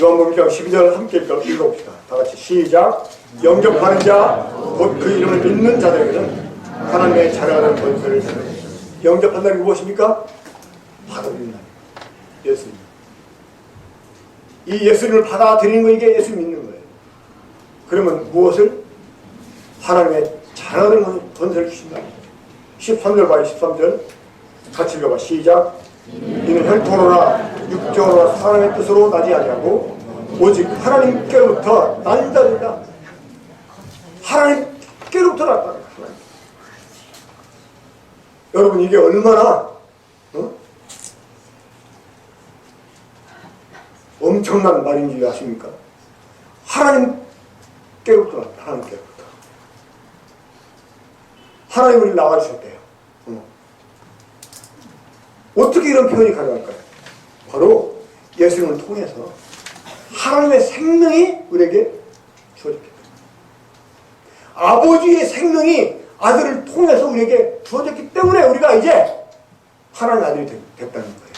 Speaker 2: 요한복음 1장 12절 함께 읽어봅시다. 다 같이 시작. 영접하는 자, 곧 그 이름을 믿는 자들에게는 하나님의 자녀가 되는 권세를 주는. 영접한다는 게 무엇입니까? 받아들인다. 예수님. 이 예수님을 받아들이는 거이게 예수 믿는 거예요. 그러면 무엇을? 하나님의 자녀를 권세를 주신다. 13절 봐요. 13절 같이 읽어봐. 시작. 이는 혈통으로나 육정으로나 사람의 뜻으로 나지 아니하고 오직 하나님께로부터 난 자들이다. 하나님께로부터 났다. 여러분 이게 얼마나 엄청난 말인지 아십니까? 하나님께로부터 났다. 하나님께로부터. 하나님 우리를 낳아주셨대요. 어떻게 이런 표현이 가능할까요? 바로 예수님을 통해서 하나님의 생명이 우리에게 주어졌기 때문에 아버지의 생명이 아들을 통해서 우리에게 주어졌기 때문에 우리가 이제 하나님의 아들이 됐다는 거예요.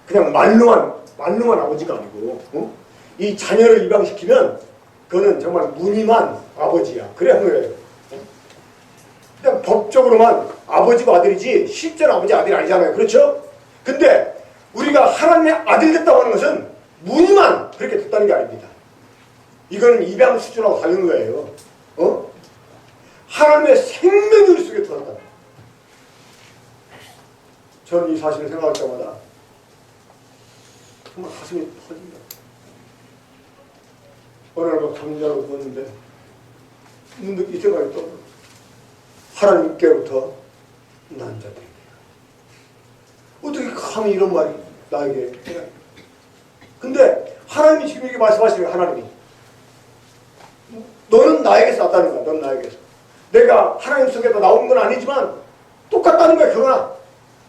Speaker 2: 그냥 말로만 아버지가 아니고 이 자녀를 입양시키면 그거는 정말 무늬만 아버지야. 그래야 하는 거예요. 그냥 법적으로만 아버지가 아들이지 실제로 아버지 아들이 아니잖아요. 그렇죠? 근데 우리가 하나님의 아들 됐다고 하는 것은 무늬만 그렇게 됐다는 게 아닙니다. 이거는 입양 수준하고 다른 거예요. 하나님의 생명이 우리 속에 들어간다. 저는 이 사실을 생각할 때마다 정말 가슴이 터진다. 어느 날 막 잠자고 누웠는데 문득 이 생각이 떠오르. 하나님께로부터 난 자들이에요. 어떻게 감히 이런 말이 나에게 해야. 근데 하나님이 지금 이렇게 말씀하시는 거예요. 하나님이 너는 나에게서 났다는 거야. 넌 나에게서. 내가 하나님 속에서 나온 건 아니지만 똑같다는 거야. 그러나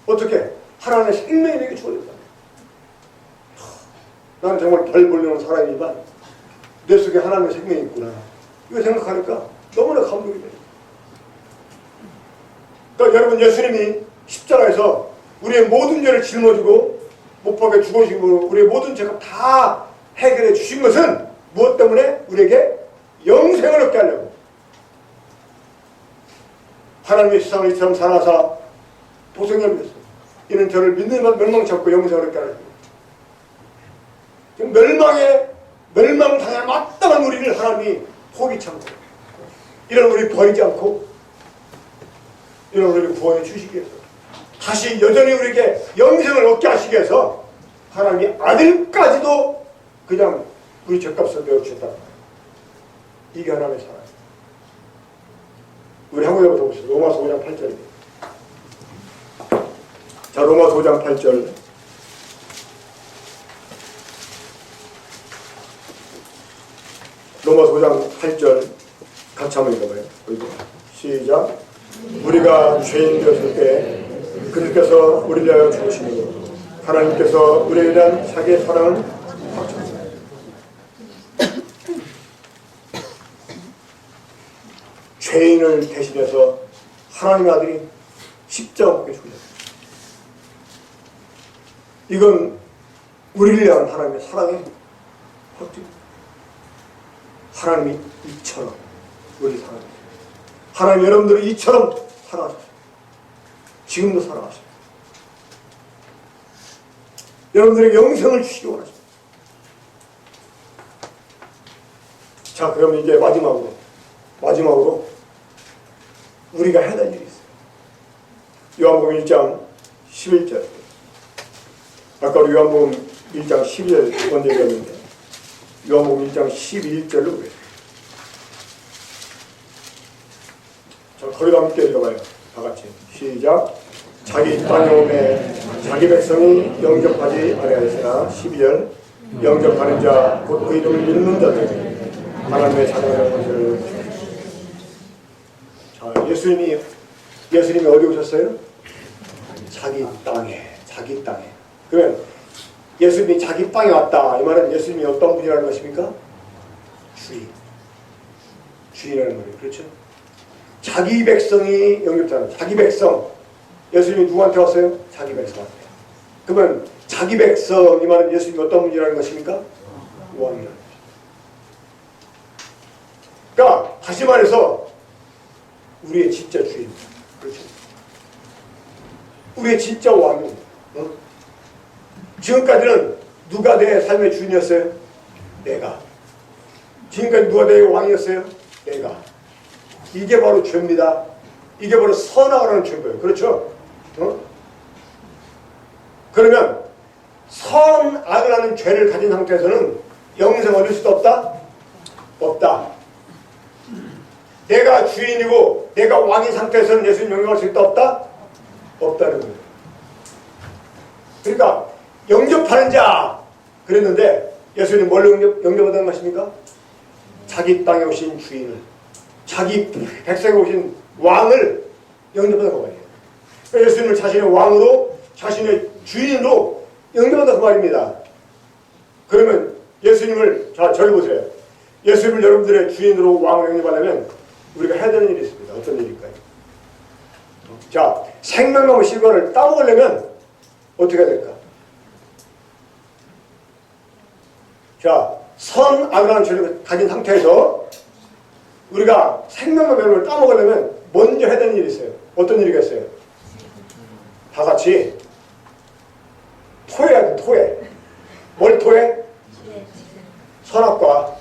Speaker 2: 어떻게 하나님의 생명이 내게 주어졌다. 나는 정말 별 보려는 사람이지만 내 속에 하나님의 생명이 있구나. 이거 생각하니까 너무나 감동이 돼요. 그러니까 여러분 예수님이 십자가에서 우리의 모든 죄를 짊어지고 못 박혀 죽으시고 우리의 모든 죄가 다 해결해 주신 것은 무엇 때문에? 우리에게 영생을 얻게 하려고. 하나님의 세상을 이처럼 살아서 도생을 위해서 이는 저를 믿는 것 멸망치 않고 영생을 얻게 하려고. 지금 멸망당할 마땅한 우리를 하나님이 포기 참고 이런 우리 버리지 않고 이런 우리 구원해 주시기 위해서 다시 여전히 우리에게 영생을 얻게 하시기 위해서 하나님이 아들까지도 그냥 우리 죄값을 내어주셨다. 이게 하나님의 사랑. 우리 한국에부터 봅시다. 로마서 5장 8절입니다. 자, 로마서 5장 8절. 로마서 5장 8절 같이 한번 읽어봐요. 시작. 우리가 죄인 되었을 때 그들께서 우리를 위하여 죽으시므로 하나님께서 우리에 대한 자기의 사랑을 확증하셨습니다. 죄인을 대신해서 하나님의 아들이 십자가에 죽으셨습니다. 이건 우리를 위한 하나님의 사랑의 확증입니다. 하나님이 이처럼 우리 사랑하셨습니다. 하나님 여러분들을 이처럼 사랑하셨습니다. 지금도 사랑하십니다. 여러분들에게 영생을 주시기 원하십니다. 자, 그럼 이제 마지막으로 우리가 해야 될 일이 있어요. 요한복음 1장 11절. 아까 우리 요한복음 1장 12절 먼저 읽었는데 요한복음 1장 11절로 보겠습니다. 자, 거리가 함께 읽어봐요. 다 같이 시작. 자기 땅에 오매 자기 백성이 영접하지 아니하였으나 12절 영접하는 자 곧 이름을 믿는 자들 하나님의 자녀라는 것을. 자, 예수님이 어디 오셨어요? 자기 땅에. 그러면 예수님이 자기 땅에 왔다. 이 말은 예수님이 어떤 분이라는 것입니까? 주인이라는 말이에요. 그렇죠? 자기 백성이 영접하는 자기 백성. 예수님이 누구한테 왔어요? 자기 백성한테. 그러면 자기 백성 이 말은 예수님이 어떤 분이라는 것입니까? 왕이라는 것입니다. 그러니까 다시 말해서 우리의 진짜 주인입니다. 그렇죠? 우리의 진짜 왕입니다. 지금까지는 누가 내 삶의 주인이었어요? 내가. 지금까지 누가 내 왕이었어요? 내가. 이게 바로 죄입니다. 이게 바로 선악을 하는 죄고요. 그렇죠? 그러면 선악을 하는 죄를 가진 상태에서는 영생 얻을 수도 없다? 없다. 내가 주인이고 내가 왕인 상태에서는 예수님 영접할 수 있다? 없다? 없다는 거예요. 그러니까 영접하는 자 그랬는데 예수님 뭘 영접하는 것입니까? 자기 땅에 오신 주인을, 자기 백성에 오신 왕을 영접하는 거 말이에요. 그러니까 예수님을 자신의 왕으로, 자신의 주인으로 영접한다 그 말입니다. 그러면 예수님을, 자, 저를 보세요. 예수님을 여러분들의 주인으로 왕으로 영접하려면 우리가 해야 되는 일이 있습니다. 어떤 일일까요? 자, 생명나무 실과를 따먹으려면 어떻게 해야 될까? 자, 선악을 하는 죄를 가진 상태에서 우리가 생명나무를 따먹으려면 먼저 해야 되는 일이 있어요. 어떤 일이겠어요? 다 같이 토해야 돼, 토해. 뭘 토해? 선악과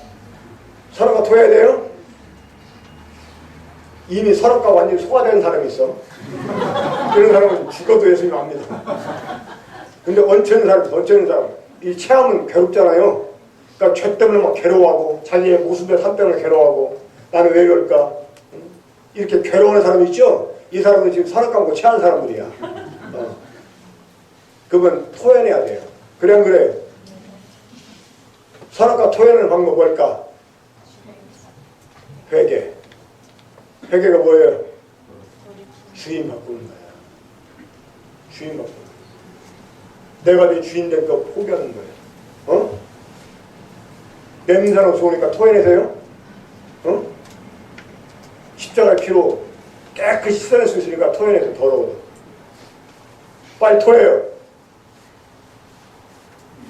Speaker 2: 토해야 돼요? 이미 선악과 완전히 소화된 사람이 있어. 그런 사람은 죽어도 예수님 압니다. 근데 얹혀있는 사람, 이 체험은 괴롭잖아요. 그러니까 죄 때문에 막 괴로워하고, 자기의 모습의 삶 때문에 괴로워하고, 나는 왜 이럴까? 이렇게 괴로워하는 사람이 있죠? 이 사람은 지금 선악과 먹고 체한 사람들이야. 그건 토해내야 돼요. 그래 안 그래요? 선악과 토해내는 방법 뭘까? 회개. 회개가 뭐예요? 주인 바꾸는 거야. 주인 바꾸는 거야. 내가 네 주인 된 거 포기하는 거예요. 냄새나고 좋으니까 토해내세요? 십자가 피로 깨끗이 씻어낼 수 있으니까 토해내세요. 더러워도. 빨리 토해요.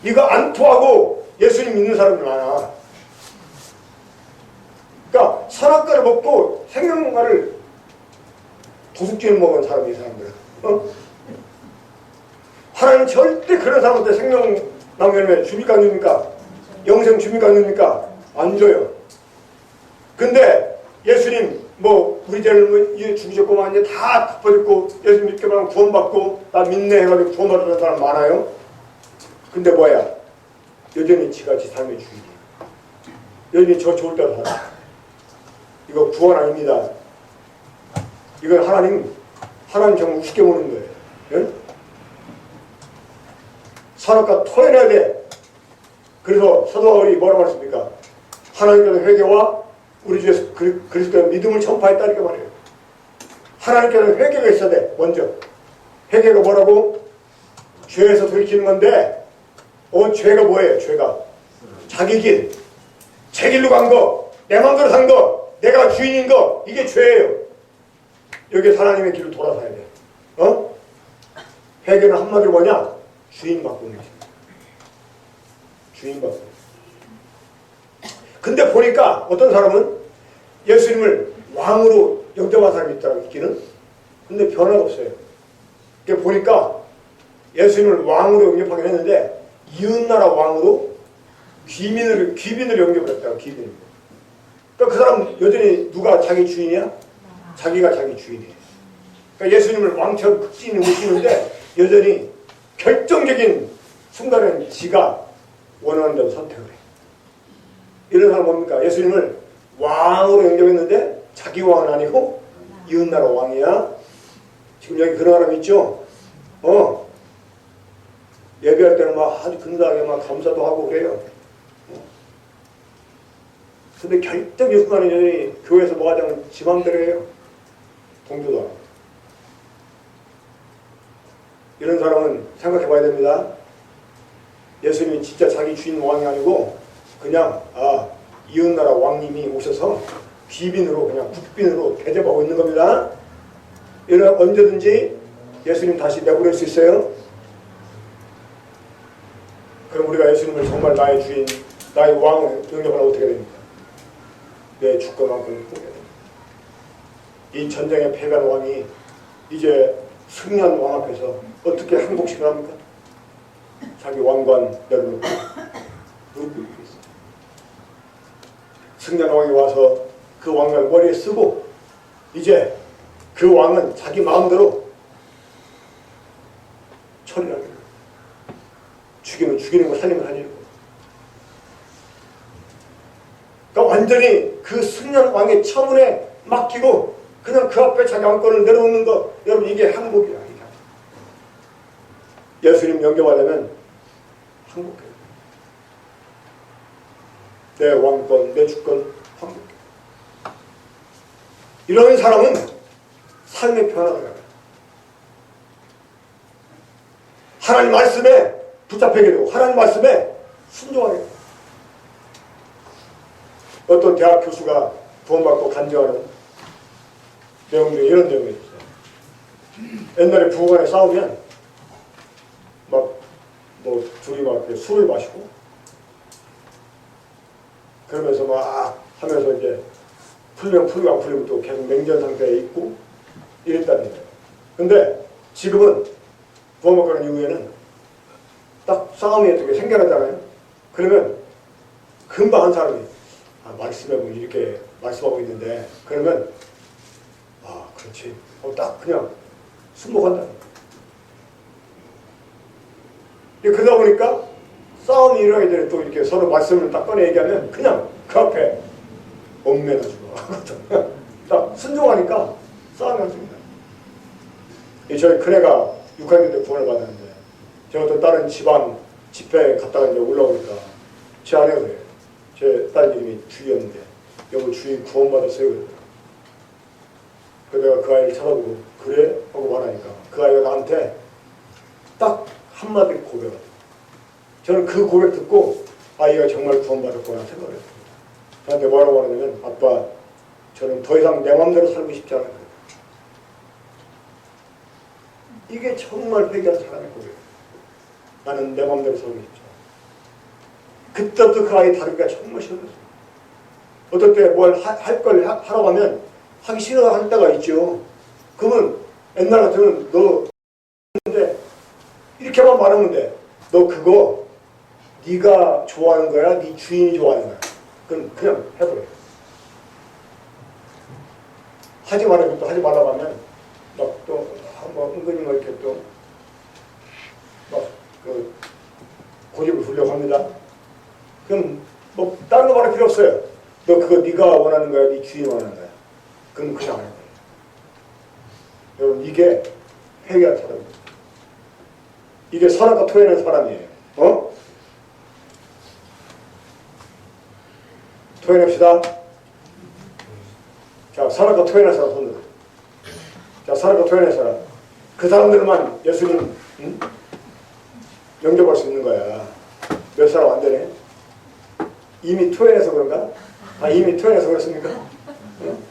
Speaker 2: 이거 안 토하고 예수님 믿는 사람들 많아. 그러니까 선악과를 먹고 생명과를 도둑질을 먹은 사람이 이 사람들. 하나님 절대 그런 사람한테 생명나무 열매 줍니까 안 줍니까? 영생 줍니까 안 줍니까? 안 줘요. 근데 예수님 뭐 우리 죄를 뭐 죽으셨고만 이제 다 갚아줬고 예수 믿기만 구원받고 나 믿네 해가지고 구원받는 사람 많아요. 근데 뭐야? 여전히 지가 지 삶의 주인이야. 여전히 저 좋을 대로 살아. 이거 구원 아닙니다. 이건 하나님 정말 우습게 보는 거예요. 예? 산업과 토해내야 돼. 그래서 사도 바울이 뭐라고 했습니까? 하나님께서 회개와 우리 주 예수 그리스도의 믿음을 전파했다 이렇게 말해요. 하나님께서는 회개가 있어야 돼. 먼저 회개가 뭐라고? 죄에서 돌이키는 건데 죄가 뭐예요? 죄가 자기 길, 제 길로 간 거, 내 마음대로 산 거, 내가 주인인 거, 이게 죄예요. 여기서 하나님의 길로 돌아서야 돼. 회개는 한마디로 뭐냐? 주인 바꾸는 거지. 주인 바꾸는. 근데 보니까 어떤 사람은 예수님을 왕으로 영접한 사람이 있더라고, 있기는. 근데 변화가 없어요. 그게 보니까 예수님을 왕으로 영접하긴 했는데 이웃나라 왕으로 귀빈을 영접을 했다고, 귀빈을. 그러니까 그 사람은 여전히 누가 자기 주인이야? 자기가 자기 주인이에요. 그러니까 예수님을 왕처럼 극진히 모시는데 여전히 결정적인 순간에는 지가 원하는 대로 선택을 해. 이런 사람 뭡니까? 예수님을 왕으로 영접했는데 자기 왕은 아니고 이웃나라 왕이야. 지금 여기 그런 사람 있죠? 예배할 때는 막 아주 근사하게 막 감사도 하고 그래요. 근데 결정적인 순간에 여전히 교회에서 뭐 하자면 지 맘대로 해요. 동조도 안 하고. 이런 사람은 생각해 봐야 됩니다. 예수님이 진짜 자기 주인 왕이 아니고 그냥 이웃나라 왕님이 오셔서 귀빈으로 그냥 국빈으로 대접하고 있는 겁니다. 이런 언제든지 예수님 다시 내보낼 수 있어요. 그럼 우리가 예수님을 정말 나의 주인, 나의 왕을 영접하면 어떻게 됩니까? 내 주권만큼 보게 됩니다. 이 전쟁에 패배한 왕이 이제 승리한 왕 앞에서 어떻게 항복식을 합니까? 자기 왕관 내려놓고 무릎 꿇고 있어요. 승리한 왕이 와서 그 왕관을 머리에 쓰고 이제 그 왕은 자기 마음대로 처리를 하게 돼요. 죽이면 죽이는 거, 살리면 살리는 거. 그러니까 완전히 그 승리한 왕의 처문에 맡기고 그냥 그 앞에 자기 왕권을 내려놓는 거, 여러분 이게 항복이야. 예수님 영접하려면 항복해요. 내 왕권, 내 주권 항복해. 이런 사람은 삶의 변화가 나요. 하나님 말씀에 붙잡히게 되고 하나님 말씀에 순종하게 돼요. 어떤 대학 교수가 구원받고 간증하는 내용 중에 이런 내용이 있어요. 옛날에 부부간에 싸우면 둘이 막 술을 마시고 그러면서 막 하면서 이제 풀리면 풀리고 안 풀리면 또 계속 맹전 상태에 있고 이랬다는 거예요. 근데 지금은 구원받고 난 이후에는 딱 싸움이 어떻게 생겨나잖아요. 그러면 금방 한 사람이 말씀해 보면 이렇게 말씀하고 있는데 그러면 그렇지. 딱 그냥 순복한다. 그러다 보니까 싸움이 일어나기 전에 또 이렇게 서로 말씀을 딱 꺼내 얘기하면 그냥 그 앞에 얽매가지고 딱 순종하니까 싸움이 안 됩니다. 저희 큰애가 6학년 때 구원을 받았는데 제가 또 다른 지방 집회에 갔다가 이제 올라오니까 제 아내가 그래요. 제 딸 이름이 주희였는데 여보 주희 구원받았어요. 그래서 내가 그 아이를 쳐다보고 그래? 하고 말하니까 그 아이가 나한테 딱 한마디 고백을. 저는 그 고백 듣고 아이가 정말 구원받았구나 생각을 했습니다. 저한테 뭐라고 하냐면 아빠 저는 더 이상 내 마음대로 살고 싶지 않아요. 이게 정말 회개한 사람의 고백이에요. 나는 내 마음대로 살고 싶지 않아. 그때부터 그 아이 다루기가 정말 싫어졌어요. 어떨 때 뭘 할 걸 하러 가면 하기 싫어할 때가 있죠. 그러면 옛날 같으면 너 이렇게만 말하면 돼. 너 그거 네가 좋아하는 거야? 네 주인이 좋아하는 거야? 그럼 그냥 해버려. 하지 말라고 또 하지 말라고 하면 막또뭐 은근히 뭐 이렇게 또 막 그 고집을 부리려고 합니다. 그럼 뭐 다른 거 말할 필요 없어요. 너 그거 네가 원하는 거야, 네 주인이 원하는 거야. 그럼 그냥 하는 거예요. 여러분 이게 회개한 사람입니다. 이게 선악과 토해낸 사람이에요. 어? 토해냅시다. 자, 선악과 토해낸 사람 손들어. 자, 선악과 토해낸 사람. 그 사람들만 예수님 영접할 수 있는 거야. 몇 사람 안 되네. 이미 토해내서 그런가? 이미 토해내서 그렇습니까? 응?